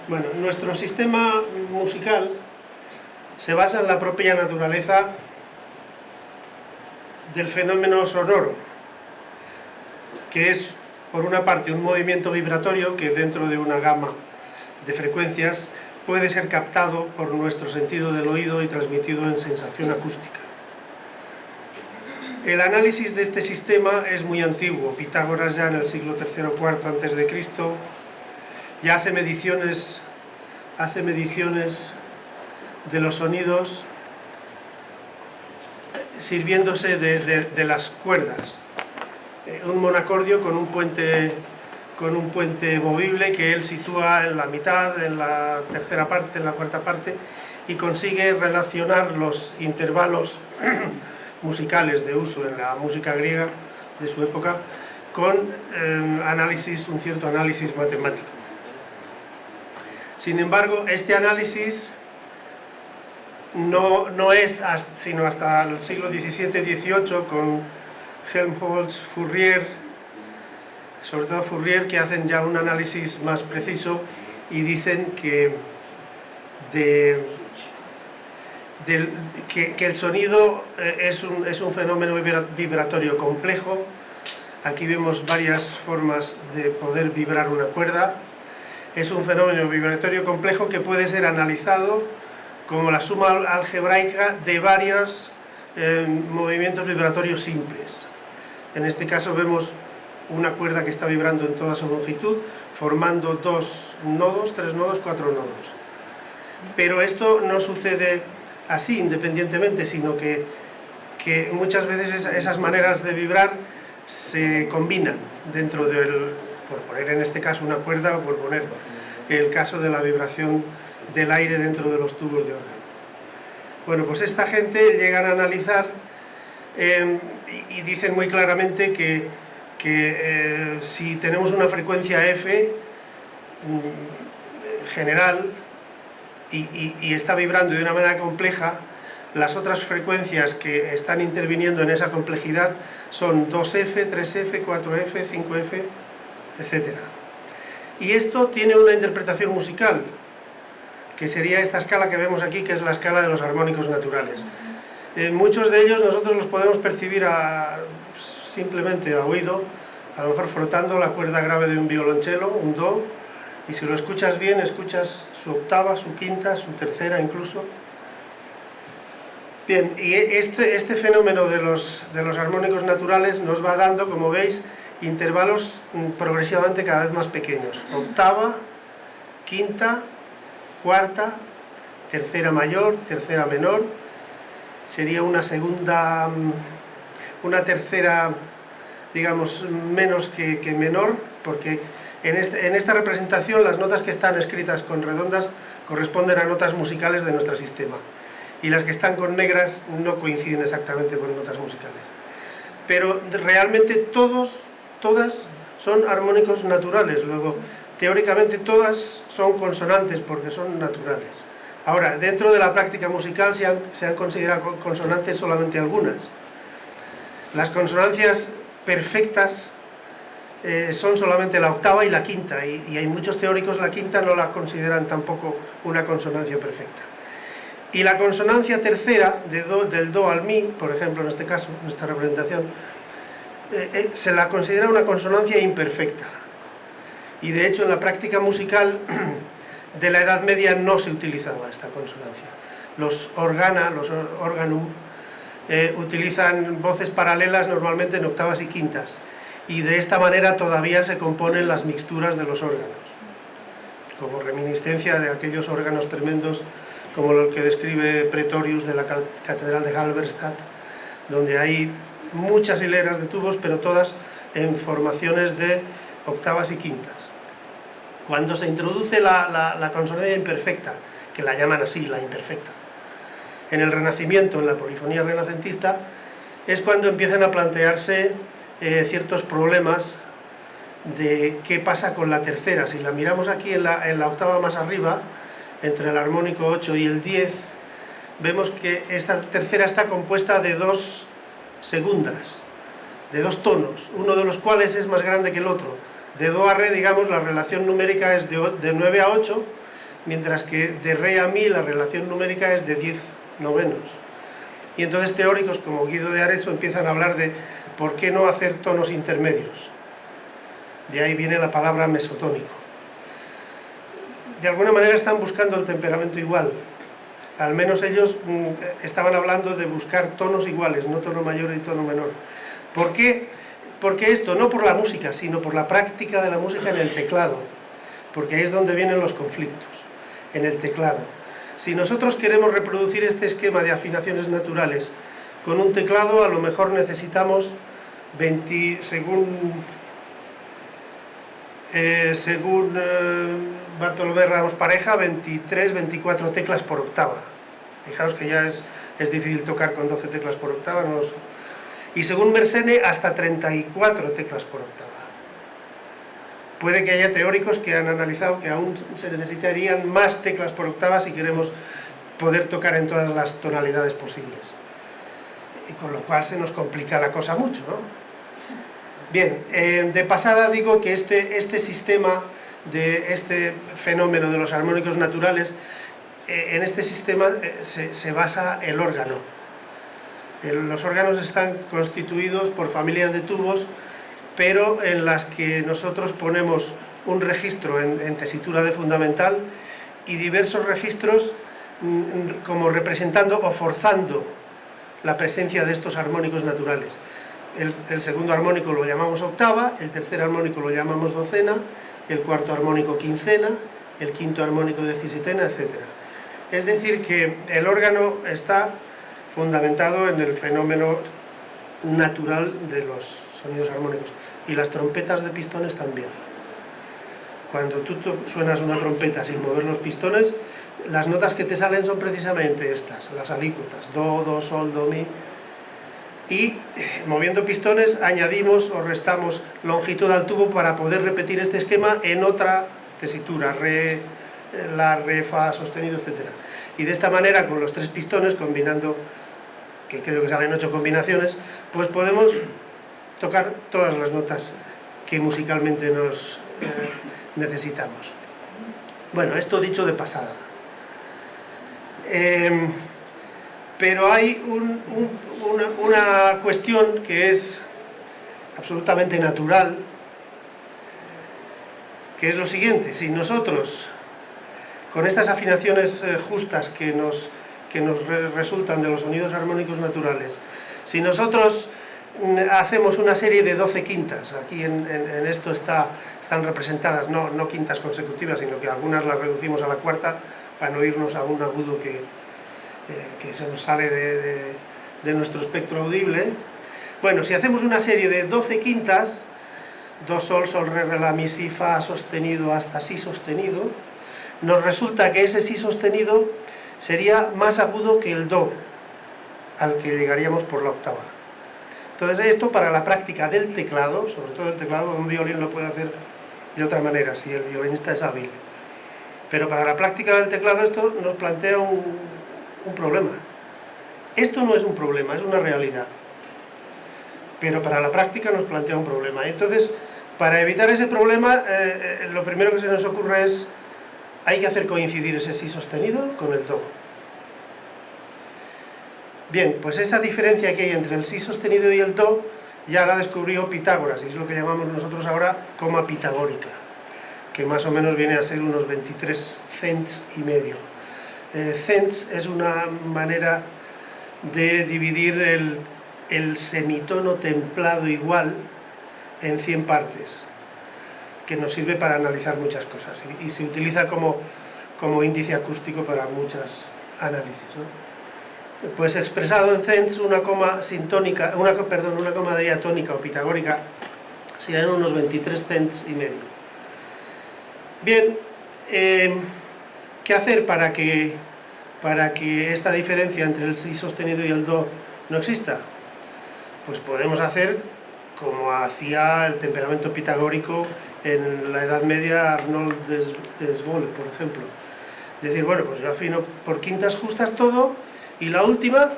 Speaker 8: Bueno, nuestro sistema musical se basa en la propia naturaleza del fenómeno sonoro, que es, por una parte, un movimiento vibratorio que dentro de una gama de frecuencias puede ser captado por nuestro sentido del oído y transmitido en sensación acústica. El análisis de este sistema es muy antiguo. Pitágoras ya en el siglo III o IV a.C. ya hace mediciones de los sonidos sirviéndose de las cuerdas. Un monacordio con un puente movible que él sitúa en la mitad, en la tercera parte, en la cuarta parte, y consigue relacionar los intervalos musicales de uso en la música griega de su época con un cierto análisis matemático. Sin embargo, este análisis no es sino hasta el siglo XVII-XVIII con Helmholtz, Fourier, sobre todo Fourier, que hacen ya un análisis más preciso y dicen que el sonido es un fenómeno vibratorio complejo. Aquí vemos varias formas de poder vibrar una cuerda. Es un fenómeno vibratorio complejo que puede ser analizado como la suma algebraica de varios movimientos vibratorios simples. En este caso vemos una cuerda que está vibrando en toda su longitud, formando 2 nodos, 3 nodos, 4 nodos. Pero esto no sucede así independientemente, sino que muchas veces esas maneras de vibrar se combinan dentro por poner en este caso una cuerda, o por poner el caso de la vibración del aire dentro de los tubos de órgano. Bueno, pues esta gente llegan a analizar y dicen muy claramente que si tenemos una frecuencia F general y está vibrando de una manera compleja, las otras frecuencias que están interviniendo en esa complejidad son 2F, 3F, 4F, 5F, etc. Y esto tiene una interpretación musical, que sería esta escala que vemos aquí, que es la escala de los armónicos naturales. Muchos de ellos nosotros los podemos percibir simplemente a oído, a lo mejor frotando la cuerda grave de un violonchelo, un Do, Y si lo escuchas bien, escuchas su octava, su quinta, su tercera incluso. Bien, y este fenómeno de los armónicos naturales nos va dando, como veis, intervalos progresivamente cada vez más pequeños. Octava, quinta, cuarta, tercera mayor, tercera menor, sería una segunda, una tercera, digamos, menos que menor, porque en esta representación las notas que están escritas con redondas corresponden a notas musicales de nuestro sistema, y las que están con negras no coinciden exactamente con notas musicales. Pero realmente todas son armónicos naturales, luego teóricamente todas son consonantes porque son naturales. Ahora, dentro de la práctica musical se han considerado consonantes solamente algunas. Las consonancias perfectas son solamente la octava y la quinta, y hay muchos teóricos la quinta no la consideran tampoco una consonancia perfecta. Y la consonancia tercera, del do al mi, por ejemplo, en este caso, en esta representación, se la considera una consonancia imperfecta. Y de hecho en la práctica musical de la Edad Media no se utilizaba esta consonancia. Los organum, utilizan voces paralelas normalmente en octavas y quintas, y de esta manera todavía se componen las mixturas de los órganos, como reminiscencia de aquellos órganos tremendos como lo que describe Pretorius de la Catedral de Halberstadt, donde hay muchas hileras de tubos, pero todas en formaciones de octavas y quintas. Cuando se introduce la consonancia imperfecta, que la llaman así, la imperfecta, en el Renacimiento, en la polifonía renacentista, es cuando empiezan a plantearse ciertos problemas de qué pasa con la tercera. Si la miramos aquí en la octava más arriba, entre el armónico 8 y el 10, vemos que esta tercera está compuesta de dos segundas, de dos tonos, uno de los cuales es más grande que el otro. De do a re, digamos, la relación numérica es de 9 a 8, mientras que de re a mi la relación numérica es de 10 novenos. Y entonces teóricos como Guido de Arezzo empiezan a hablar de por qué no hacer tonos intermedios. De ahí viene la palabra mesotónico. De alguna manera están buscando el temperamento igual. Al menos ellos estaban hablando de buscar tonos iguales, no tono mayor y tono menor. ¿Por qué? Porque esto, no por la música, sino por la práctica de la música en el teclado. Porque ahí es donde vienen los conflictos, en el teclado. Si nosotros queremos reproducir este esquema de afinaciones naturales con un teclado, a lo mejor necesitamos, según Bartolomé Ramos Pareja, 23, 24 teclas por octava. Fijaos que ya es difícil tocar con 12 teclas por octava. Y según Mersenne, hasta 34 teclas por octava. Puede que haya teóricos que han analizado que aún se necesitarían más teclas por octava si queremos poder tocar en todas las tonalidades posibles. Y con lo cual se nos complica la cosa mucho, ¿no? Bien, de pasada digo que este sistema, de este fenómeno de los armónicos naturales, en este sistema se basa el órgano. Los órganos están constituidos por familias de tubos, pero en las que nosotros ponemos un registro en tesitura de fundamental y diversos registros como representando o forzando la presencia de estos armónicos naturales. El segundo armónico lo llamamos octava, el tercer armónico lo llamamos docena, el cuarto armónico quincena, el quinto armónico decisietena, etc. Es decir, que el órgano está fundamentado en el fenómeno natural de los sonidos armónicos, y las trompetas de pistones también. Cuando tú suenas una trompeta sin mover los pistones, las notas que te salen son precisamente estas, las alícuotas, do, do, sol, do, mi. Y moviendo pistones añadimos o restamos longitud al tubo para poder repetir este esquema en otra tesitura, re, la, re, fa, sostenido, etc. Y de esta manera, con los tres pistones, combinando, que creo que salen 8 combinaciones, pues podemos tocar todas las notas que musicalmente nos necesitamos. Bueno, esto dicho de pasada. Pero hay una cuestión que es absolutamente natural, que es lo siguiente: si nosotros, con estas afinaciones justas que nos resultan de los sonidos armónicos naturales, si nosotros hacemos una serie de 12 quintas, aquí en esto están representadas, no quintas consecutivas, sino que algunas las reducimos a la cuarta para no irnos a un agudo que se nos sale de nuestro espectro audible. Bueno, si hacemos una serie de 12 quintas, do, sol, sol, re, re, la, mi, si, fa sostenido hasta si sostenido, nos resulta que ese si sostenido sería más agudo que el do, al que llegaríamos por la octava. Entonces esto para la práctica del teclado, sobre todo el teclado, un violín lo puede hacer de otra manera, si el violinista es hábil. Pero para la práctica del teclado esto nos plantea un problema. Esto no es un problema, es una realidad. Pero para la práctica nos plantea un problema. Entonces, para evitar ese problema, lo primero que se nos ocurre es, hay que hacer coincidir ese si sostenido con el do. Bien, pues esa diferencia que hay entre el si sostenido y el do ya la descubrió Pitágoras, y es lo que llamamos nosotros ahora coma pitagórica, que más o menos viene a ser unos 23 cents y medio. Cents es una manera de dividir el semitono templado igual en 100 partes, que nos sirve para analizar muchas cosas y se utiliza como índice acústico para muchos análisis, ¿no? Pues expresado en cents, una coma sintónica, una coma diatónica o pitagórica serían unos 23 cents y medio. Bien, ¿qué hacer para que esta diferencia entre el si sostenido y el do no exista? Pues podemos hacer como hacía el temperamento pitagórico en la Edad Media Arnold Desvole, por ejemplo. Decir, bueno, pues yo afino por quintas justas todo, y la última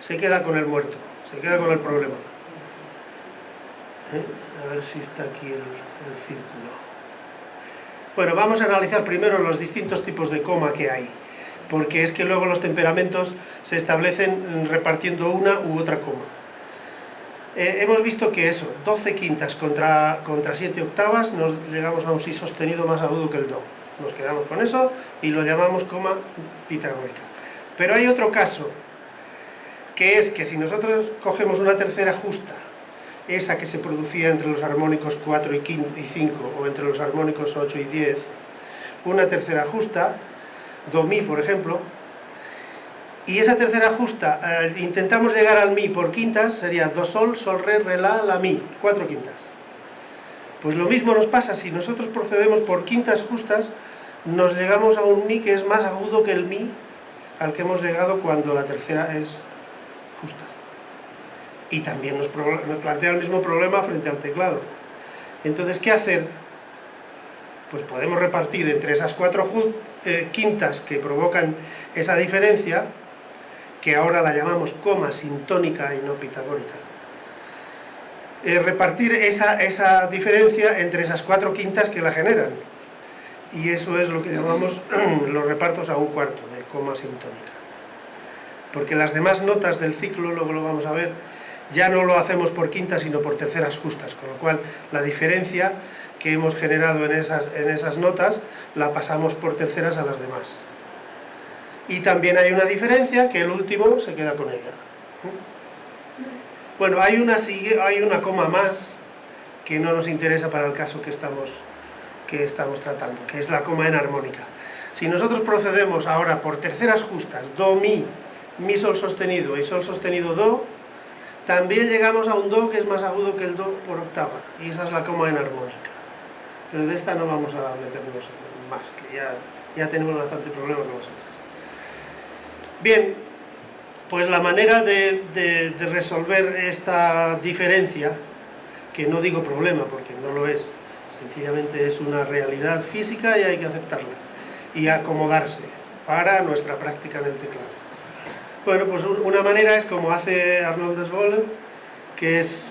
Speaker 8: se queda con el muerto, se queda con el problema. A ver si está aquí el círculo. Bueno, vamos a analizar primero los distintos tipos de coma que hay, porque es que luego los temperamentos se establecen repartiendo una u otra coma. Hemos visto que eso, 12 quintas contra 7 octavas, nos llegamos a un si sostenido más agudo que el do. Nos quedamos con eso y lo llamamos coma pitagórica. Pero hay otro caso, que es que si nosotros cogemos una tercera justa, esa que se producía entre los armónicos 4 y 5, o entre los armónicos 8 y 10, una tercera justa, do, mi, por ejemplo, y esa tercera justa, intentamos llegar al mi por quintas, sería do, sol, sol, re, re, la, mi, 4 quintas. Pues lo mismo nos pasa, si nosotros procedemos por quintas justas, nos llegamos a un mi que es más agudo que el mi al que hemos llegado cuando la tercera es justa. Y también nos plantea el mismo problema frente al teclado. Entonces, ¿qué hacer? Pues podemos repartir entre esas 4 quintas que provocan esa diferencia, que ahora la llamamos coma sintónica y no pitagórica. Repartir esa diferencia entre esas 4 quintas que la generan. Y eso es lo que llamamos los repartos a un cuarto de coma sintónica. Porque las demás notas del ciclo, luego lo vamos a ver, ya no lo hacemos por quintas sino por terceras justas, con lo cual la diferencia que hemos generado en esas notas la pasamos por terceras a las demás. Y también hay una diferencia que el último se queda con ella. Bueno, hay una coma más que no nos interesa para el caso que estamos tratando, que es la coma enarmónica. Si nosotros procedemos ahora por terceras justas, do, mi sol sostenido y sol sostenido do, también llegamos a un do que es más agudo que el do por octava, y esa es la coma enarmónica. Pero de esta no vamos a meternos más, que ya tenemos bastante problema con nosotros. Bien, pues la manera de resolver esta diferencia, que no digo problema porque no lo es, sencillamente es una realidad física y hay que aceptarla y acomodarse para nuestra práctica en el teclado. Bueno, pues una manera es como hace Arnold Desvole, que es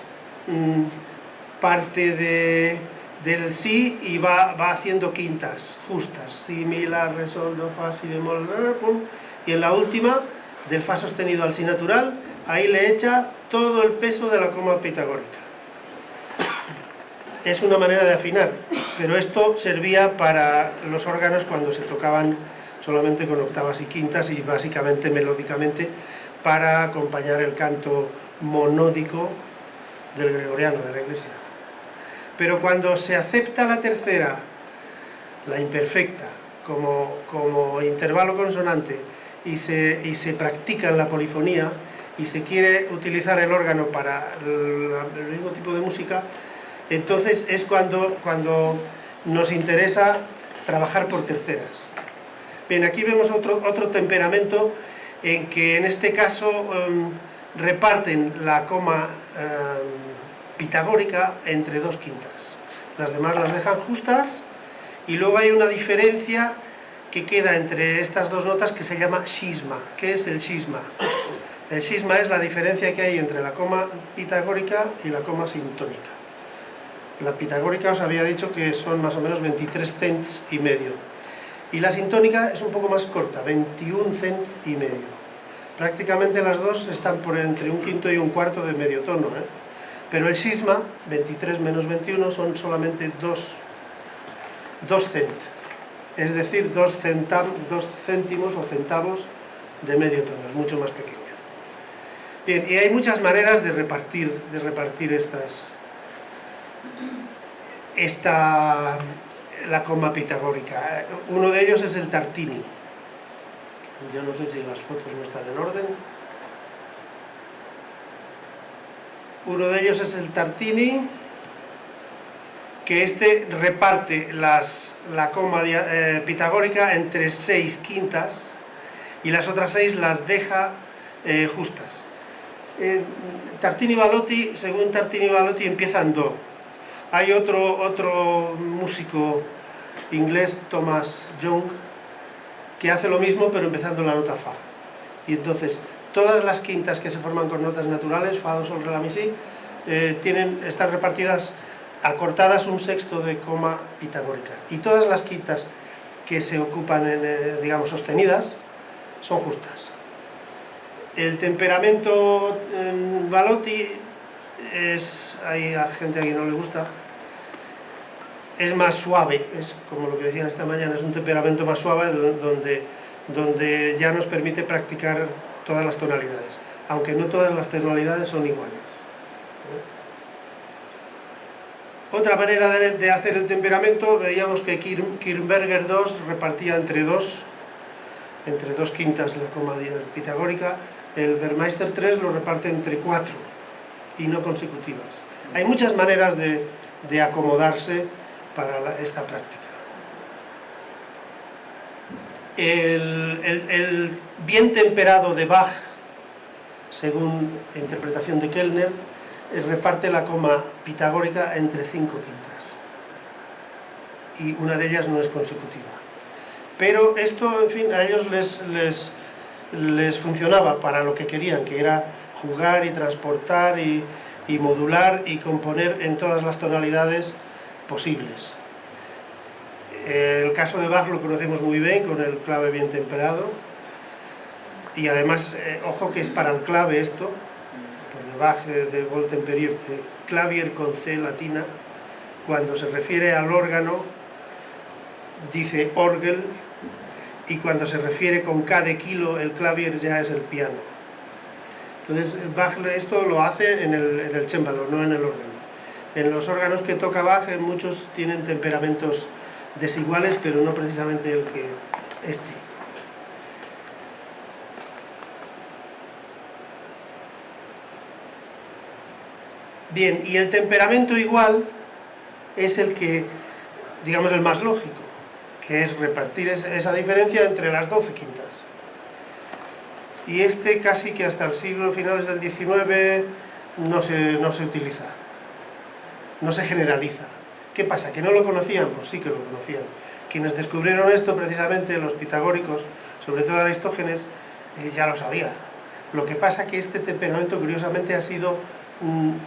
Speaker 8: parte del si y va haciendo quintas justas, si, mi, la, re, sol, do, fa, si bemol, re, pum, y en la última, del fa sostenido al si natural, ahí le echa todo el peso de la coma pitagórica. es una manera de afinar, pero esto servía para los órganos cuando se tocaban solamente con octavas y quintas y básicamente melódicamente para acompañar el canto monódico del gregoriano, de la Iglesia. Pero cuando se acepta la tercera, la imperfecta, como intervalo consonante y se practica en la polifonía y se quiere utilizar el órgano para el mismo tipo de música, entonces es cuando nos interesa trabajar por terceras. Bien, aquí vemos otro temperamento en que en este caso reparten la coma pitagórica entre 2 quintas. Las demás las dejan justas y luego hay una diferencia que queda entre estas 2 notas que se llama schisma. ¿Qué es el schisma? El schisma es la diferencia que hay entre la coma pitagórica y la coma sintónica. La pitagórica os había dicho que son más o menos 23 cents y medio. Y la sintónica es un poco más corta, 21 cents y medio. Prácticamente las dos están por entre un quinto y un cuarto de medio tono, ¿eh? Pero el schisma, 23 menos 21, son solamente 2 cent. Es decir, 2 céntimos o centavos de medio tono, es mucho más pequeña. Bien, y hay muchas maneras de repartir la coma pitagórica. Uno de ellos es el tartini. Yo no sé si las fotos no están en orden. Uno de ellos es el tartini, que este reparte la coma pitagórica entre 6 quintas y las otras 6 las deja justas. Tartini-Balotti, según Tartini-Balotti, empieza en do. Hay otro músico inglés, Thomas Young, que hace lo mismo pero empezando en la nota fa. Y entonces todas las quintas que se forman con notas naturales, fa, do, sol, re, la, mi, si, están repartidas, acortadas un sexto de coma pitagórica. Y todas las quintas que se ocupan, digamos, sostenidas, son justas. El temperamento Balotti hay gente a quien no le gusta, es más suave, es como lo que decían esta mañana, es un temperamento más suave donde ya nos permite practicar todas las tonalidades, aunque no todas las tonalidades son iguales. Otra manera de hacer el temperamento, veíamos que Kirnberger 2 repartía entre dos quintas la coma pitagórica, el Bermeister 3 lo reparte entre 4 y no consecutivas. Hay muchas maneras de acomodarse para esta práctica. El bien temperado de Bach, según la interpretación de Kellner, reparte la coma pitagórica entre 5 quintas y una de ellas no es consecutiva. Pero esto, en fin, a ellos les funcionaba para lo que querían, que era jugar y transportar y modular y componer en todas las tonalidades posibles. El caso de Bach lo conocemos muy bien con el clave bien temperado y además, ojo que es para el clave esto, porque Bach de Wohltemperierthe, clavier con C latina, cuando se refiere al órgano dice Orgel y cuando se refiere con K de kilo el clavier ya es el piano. Entonces Bach esto lo hace en el cembalo, no en el órgano. En los órganos que toca Bach muchos tienen temperamentos desiguales, pero no precisamente el que este. Bien, y el temperamento igual es el que, digamos, el más lógico, que es repartir esa diferencia entre las 12 quintas. Y este casi que hasta el siglo finales del XIX no se utiliza, no se generaliza. ¿Qué pasa? ¿Que no lo conocían? Pues sí que lo conocían. Quienes descubrieron esto, precisamente los pitagóricos, sobre todo Aristógenes, ya lo sabía. Lo que pasa es que este temperamento, curiosamente, ha sido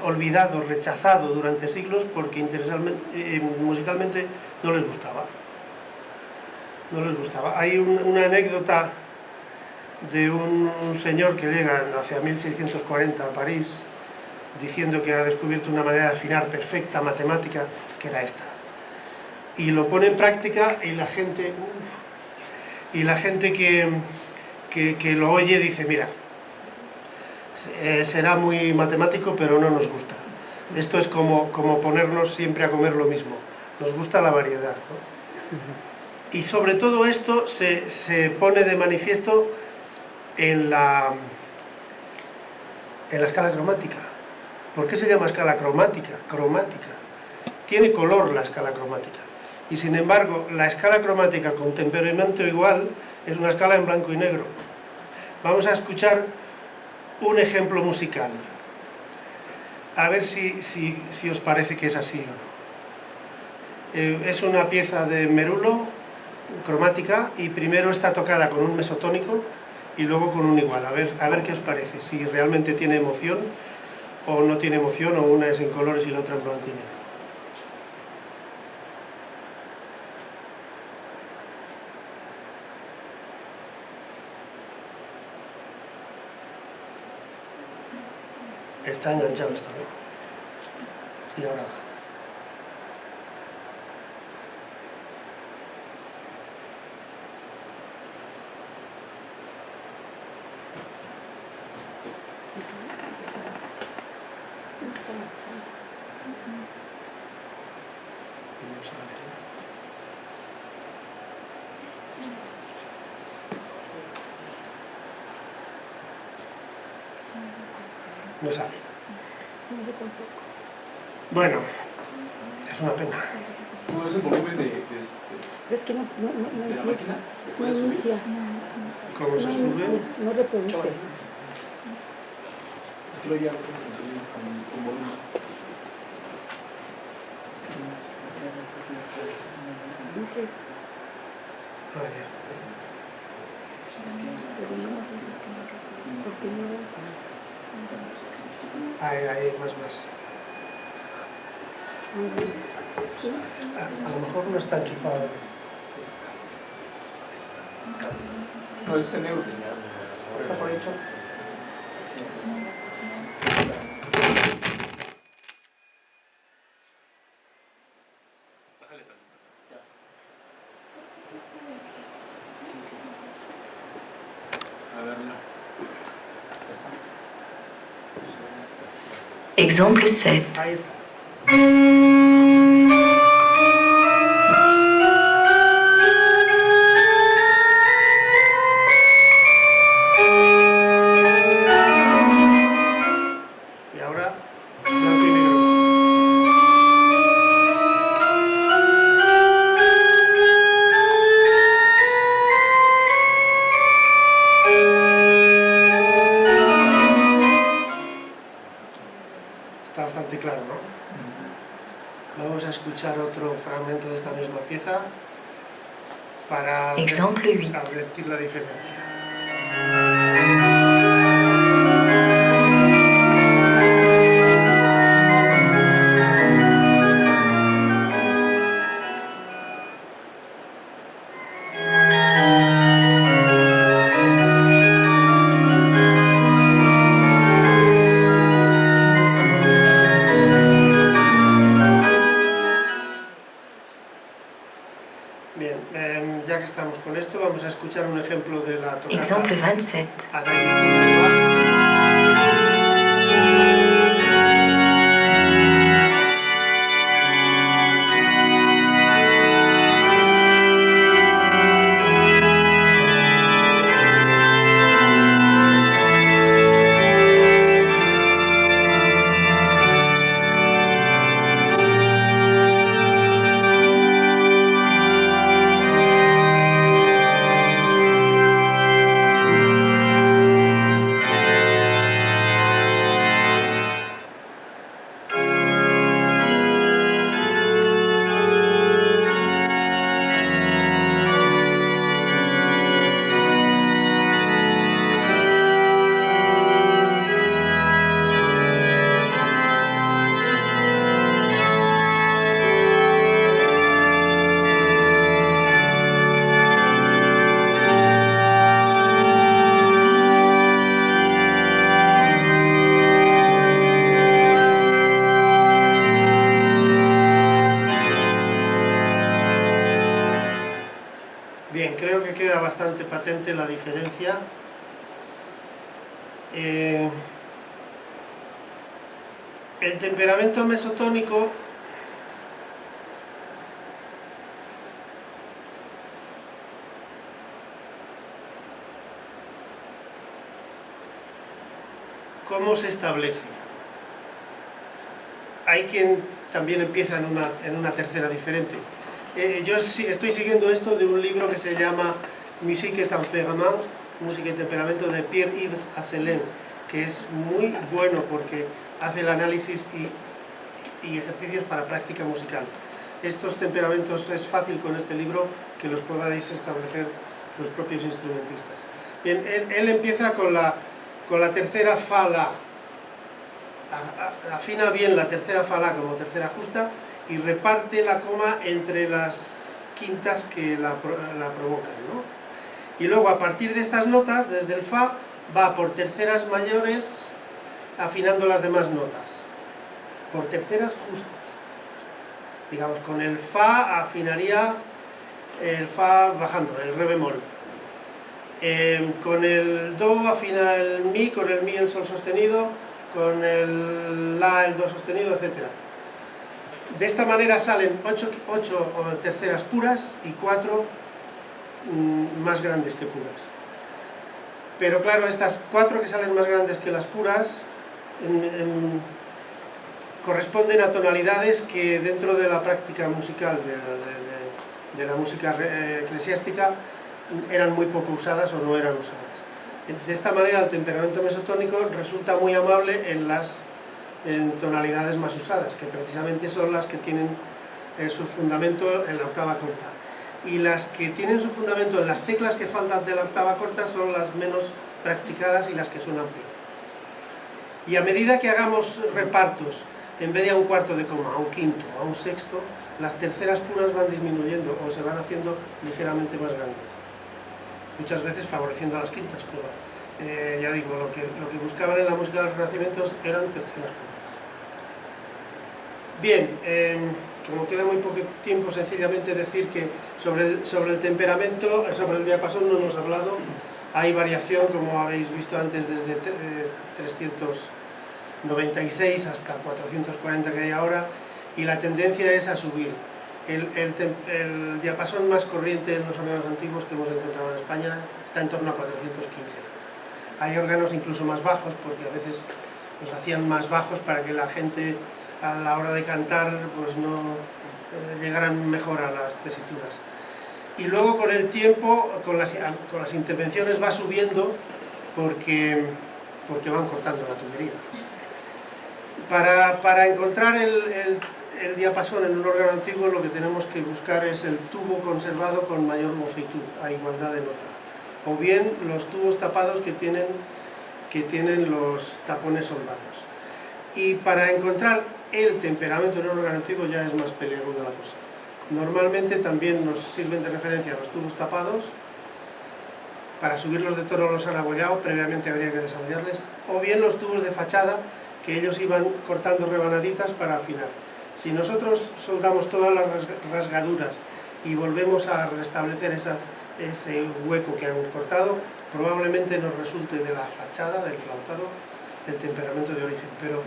Speaker 8: olvidado, rechazado durante siglos porque musicalmente no les gustaba. No les gustaba. Hay una anécdota de un señor que llega hacia 1640 a París diciendo que ha descubierto una manera de afinar perfecta matemática, que era esta. Y lo pone en práctica y la gente, que lo oye dice, mira, será muy matemático, pero no nos gusta. Esto es como ponernos siempre a comer lo mismo. Nos gusta la variedad, ¿no? Y sobre todo esto se pone de manifiesto en la escala cromática. ¿Por qué se llama escala cromática? Cromática. Tiene color la escala cromática. Y sin embargo, la escala cromática con temperamento igual es una escala en blanco y negro. Vamos a escuchar un ejemplo musical. A ver si os parece que es así o no. Es una pieza de Merulo, cromática, y primero está tocada con un mesotónico y luego con un igual. A ver qué os parece, si realmente tiene emoción o no tiene emoción, o una es en colores y la otra en blanco y negro. Está enganchado esto, ¿no? Y ahora va. No sale. Bueno, es una pena.
Speaker 7: ¿Cuál es el volumen de
Speaker 9: Pero es que no
Speaker 7: la máquina?
Speaker 9: no inicia,
Speaker 8: ¿Cómo se sube?
Speaker 9: no reproduce.
Speaker 7: Aquí lo llamo con volumen.
Speaker 9: Dices,
Speaker 8: Ah, ya.
Speaker 9: pero no, ¿por qué no avanza?
Speaker 8: Ahí, más.
Speaker 9: ¿Sí?
Speaker 8: A lo mejor no está enchufado.
Speaker 7: No, es ese negro que está por ahí, Charles. A ver, mira.
Speaker 10: Exemple 7.
Speaker 8: Ahí está. Y ahora, blanco y negro. Está bastante claro, ¿no? Vamos a escuchar otro fragmento de esta misma pieza para
Speaker 10: Exemple 8.
Speaker 8: advertir la diferencia. Bien, ya que estamos con esto, vamos a escuchar un ejemplo de la tocata
Speaker 10: Exemple 27.
Speaker 8: Adagio. queda bastante patente la diferencia. El temperamento mesotónico ¿cómo se establece? Hay quien también empieza en una tercera diferente. Yo estoy siguiendo esto de un libro que se llama Musique et Tempérament, Música y Temperamento, de Pierre-Yves Asselin, que es muy bueno porque hace el análisis y ejercicios para práctica musical. Estos temperamentos es fácil con este libro que los podáis establecer los propios instrumentistas. Bien, él empieza con la tercera fa la, afina bien la tercera fa la como tercera justa y reparte la coma entre las quintas que la provocan, ¿no? Y luego a partir de estas notas, desde el fa, va por terceras mayores afinando las demás notas, por terceras justas. Digamos, con el fa afinaría el fa bajando, el re bemol. Con el do afina el mi, con el mi el sol sostenido, con el la el do sostenido, etc. De esta manera salen 8 terceras puras y 4 más grandes que puras. Pero claro, estas 4 que salen más grandes que las puras corresponden a tonalidades que dentro de la práctica musical de la música eclesiástica eran muy poco usadas o no eran usadas. De esta manera el temperamento mesotónico resulta muy amable en tonalidades más usadas, que precisamente son las que tienen su fundamento en la octava corta. Y las que tienen su fundamento en las teclas que faltan de la octava corta son las menos practicadas y las que suenan peor. Y a medida que hagamos repartos, en vez de a un cuarto de coma, a un quinto, a un sexto, las terceras puras van disminuyendo o se van haciendo ligeramente más grandes. Muchas veces favoreciendo a las quintas, pero ya digo, lo que buscaban en la música de los renacimientos eran terceras puras. Bien, como queda muy poco tiempo, sencillamente decir que sobre el temperamento, sobre el diapasón no hemos hablado. Hay variación, como habéis visto antes, desde 396 hasta 440 que hay ahora, y la tendencia es a subir. El diapasón más corriente en los órganos antiguos que hemos encontrado en España está en torno a 415. Hay órganos incluso más bajos, porque a veces los hacían más bajos para que la gente a la hora de cantar pues no llegaran mejor a las tesituras. Y luego con el tiempo, con las intervenciones va subiendo porque van cortando la tubería. Para encontrar el diapasón en un órgano antiguo lo que tenemos que buscar es el tubo conservado con mayor longitud, a igualdad de nota, o bien los tubos tapados que tienen los tapones soldados. Y para encontrar el temperamento en un órgano antiguo ya es más peliaguda la cosa. Normalmente también nos sirven de referencia los tubos tapados. Para subirlos de tono los han abollado, previamente habría que desabollarles, o bien los tubos de fachada que ellos iban cortando rebanaditas para afinar. Si nosotros soldamos todas las rasgaduras y volvemos a restablecer ese hueco que han cortado, probablemente nos resulte de la fachada, del flautado, el temperamento de origen. Pero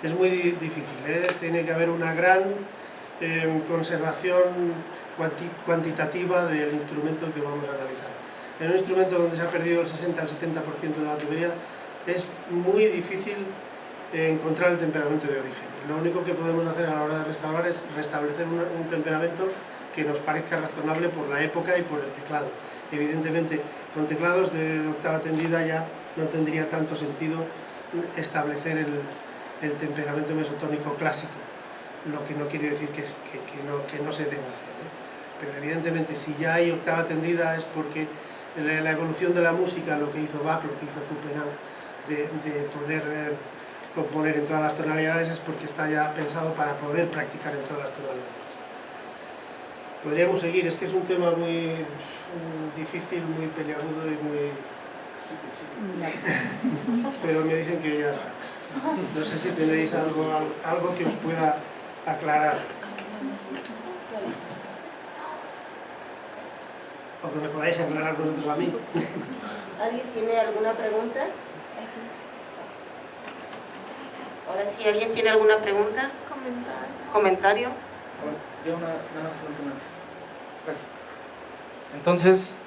Speaker 8: es muy difícil, tiene que haber una gran conservación cuantitativa del instrumento que vamos a analizar. En un instrumento donde se ha perdido el 60 al 70% de la tubería es muy difícil encontrar el temperamento de origen. Lo único que podemos hacer a la hora de restaurar es restablecer un temperamento que nos parezca razonable por la época y por el teclado. Evidentemente, con teclados de octava tendida ya no tendría tanto sentido establecer el temperamento mesotónico clásico, lo que no quiere decir que no se deba hacer, Pero evidentemente si ya hay octava tendida es porque la evolución de la música, lo que hizo Bach, lo que hizo Couperin, de poder componer en todas las tonalidades, es porque está ya pensado para poder practicar en todas las tonalidades. Podríamos seguir, es que es un tema muy difícil, muy peliagudo y muy... Pero me dicen que ya está. No sé si tenéis algo que os pueda aclarar. o que me podáis aclarar vosotros a mí.
Speaker 11: ¿Alguien tiene alguna pregunta? Ahora sí, ¿alguien tiene alguna pregunta? ¿Comentario?
Speaker 6: Yo nada más una. Gracias. Entonces,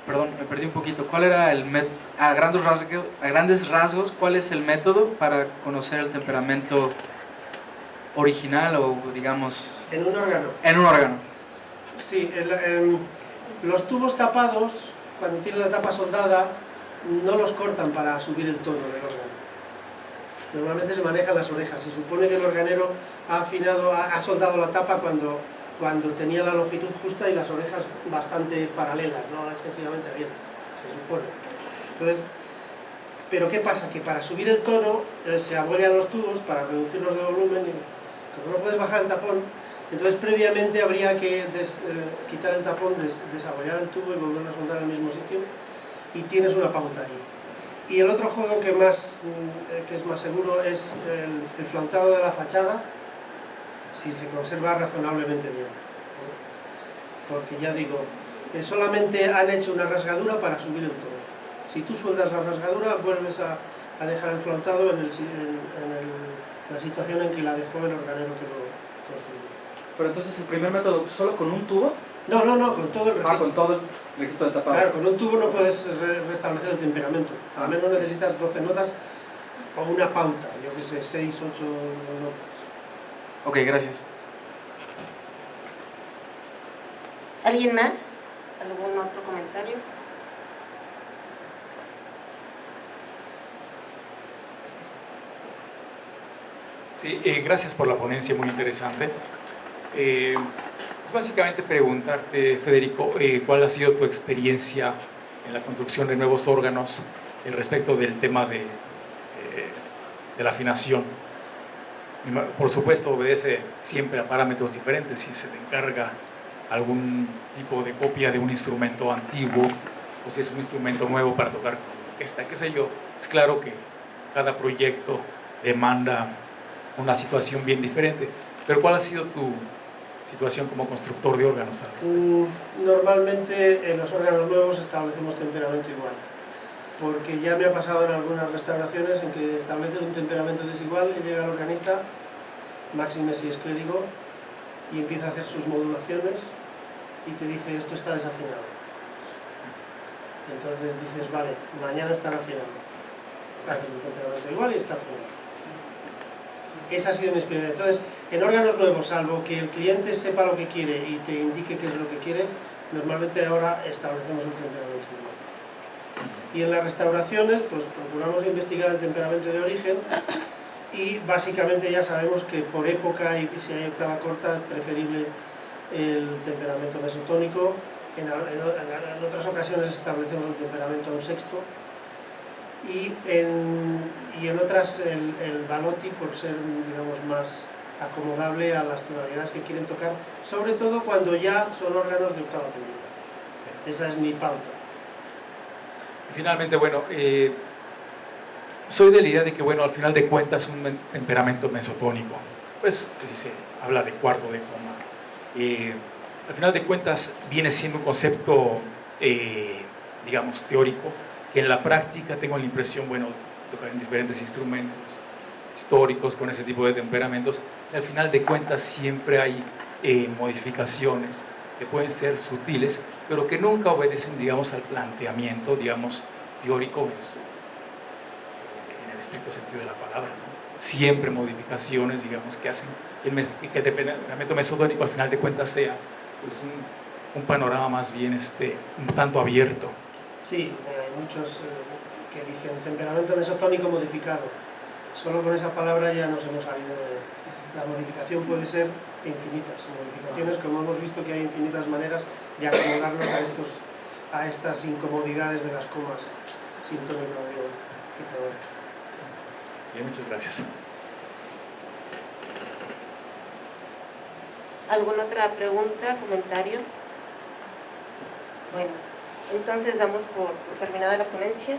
Speaker 6: perdón, me perdí un poquito. ¿Cuál era el método? A grandes rasgos, ¿cuál es el método para conocer el temperamento original o, digamos...
Speaker 8: En un órgano.
Speaker 6: En un órgano.
Speaker 8: Sí, los tubos tapados, cuando tienen la tapa soldada, no los cortan para subir el tono del órgano. Normalmente se manejan las orejas. Se supone que el organero ha soldado la tapa cuando tenía la longitud justa y las orejas bastante paralelas, no excesivamente abiertas, se supone. Entonces, pero ¿qué pasa? Que para subir el tono se abollan los tubos para reducirlos de volumen y como no puedes bajar el tapón, entonces previamente habría que quitar el tapón, desabollar el tubo y volverlo a soldar en el mismo sitio y tienes una pauta ahí. Y el otro juego que es más seguro es el flautado de la fachada, si se conserva razonablemente bien. Porque ya digo, solamente han hecho una rasgadura para subir el tono. Si tú sueldas la rasgadura, vuelves a dejar el flautado en la situación en que la dejó el organero que lo construyó.
Speaker 6: Pero entonces, ¿el primer método solo con un tubo?
Speaker 8: No, con todo el registro.
Speaker 6: Ah, con todo el registro de tapado.
Speaker 8: Claro, con un tubo no puedes restablecer el temperamento. Al menos necesitas 12 notas o una pauta, yo que sé, 6, 8 notas.
Speaker 6: Ok, gracias.
Speaker 11: ¿Alguien más? ¿Algún otro comentario?
Speaker 5: Sí, gracias por la ponencia, muy interesante. Básicamente preguntarte, Federico, ¿cuál ha sido tu experiencia en la construcción de nuevos órganos respecto del tema de la afinación? Por supuesto, obedece siempre a parámetros diferentes. Si se te encarga algún tipo de copia de un instrumento antiguo o si es un instrumento nuevo para tocar qué sé yo, es claro que cada proyecto demanda una situación bien diferente. Pero ¿cuál ha sido tu situación como constructor de órganos?
Speaker 8: Normalmente en los órganos nuevos establecemos temperamento igual, porque ya me ha pasado en algunas restauraciones en que estableces un temperamento desigual y llega el organista, máxime si es clérigo, y empieza a hacer sus modulaciones y te dice esto está desafinado. Entonces dices, vale, mañana estará afinado. Haces un temperamento igual y está afinado. Esa ha sido mi experiencia. Entonces, en órganos nuevos, salvo que el cliente sepa lo que quiere y te indique qué es lo que quiere, normalmente ahora establecemos un temperamento igual. Y en las restauraciones, pues procuramos investigar el temperamento de origen y básicamente ya sabemos que por época y si hay octava corta es preferible el temperamento mesotónico. En otras ocasiones establecemos el temperamento a un sexto y en otras el Balotti por ser, digamos, más acomodable a las tonalidades que quieren tocar, sobre todo cuando ya son órganos de octava tendida. Sí. Esa es mi pauta.
Speaker 5: Finalmente, bueno, soy de la idea de que, bueno, al final de cuentas un temperamento mesotónico, pues si se habla de cuarto de coma, al final de cuentas viene siendo un concepto, digamos, teórico, que en la práctica tengo la impresión, bueno, tocar en diferentes instrumentos históricos con ese tipo de temperamentos, y al final de cuentas siempre hay modificaciones que pueden ser sutiles, pero que nunca obedecen, digamos, al planteamiento, digamos, teórico en el estricto sentido de la palabra, ¿no? Siempre modificaciones, digamos, que hacen que el temperamento mesotónico al final de cuentas sea pues, un panorama más bien un tanto abierto.
Speaker 8: Sí, hay muchos que dicen temperamento mesotónico modificado. Solo con esa palabra ya nos hemos salido de... La modificación puede ser infinitas modificaciones, como hemos visto que hay infinitas maneras de acomodarnos a estas incomodidades de las comas sintónico, radio y teórico.
Speaker 5: Bien, muchas gracias.
Speaker 11: ¿Alguna otra pregunta, comentario? Bueno, entonces damos por terminada la ponencia.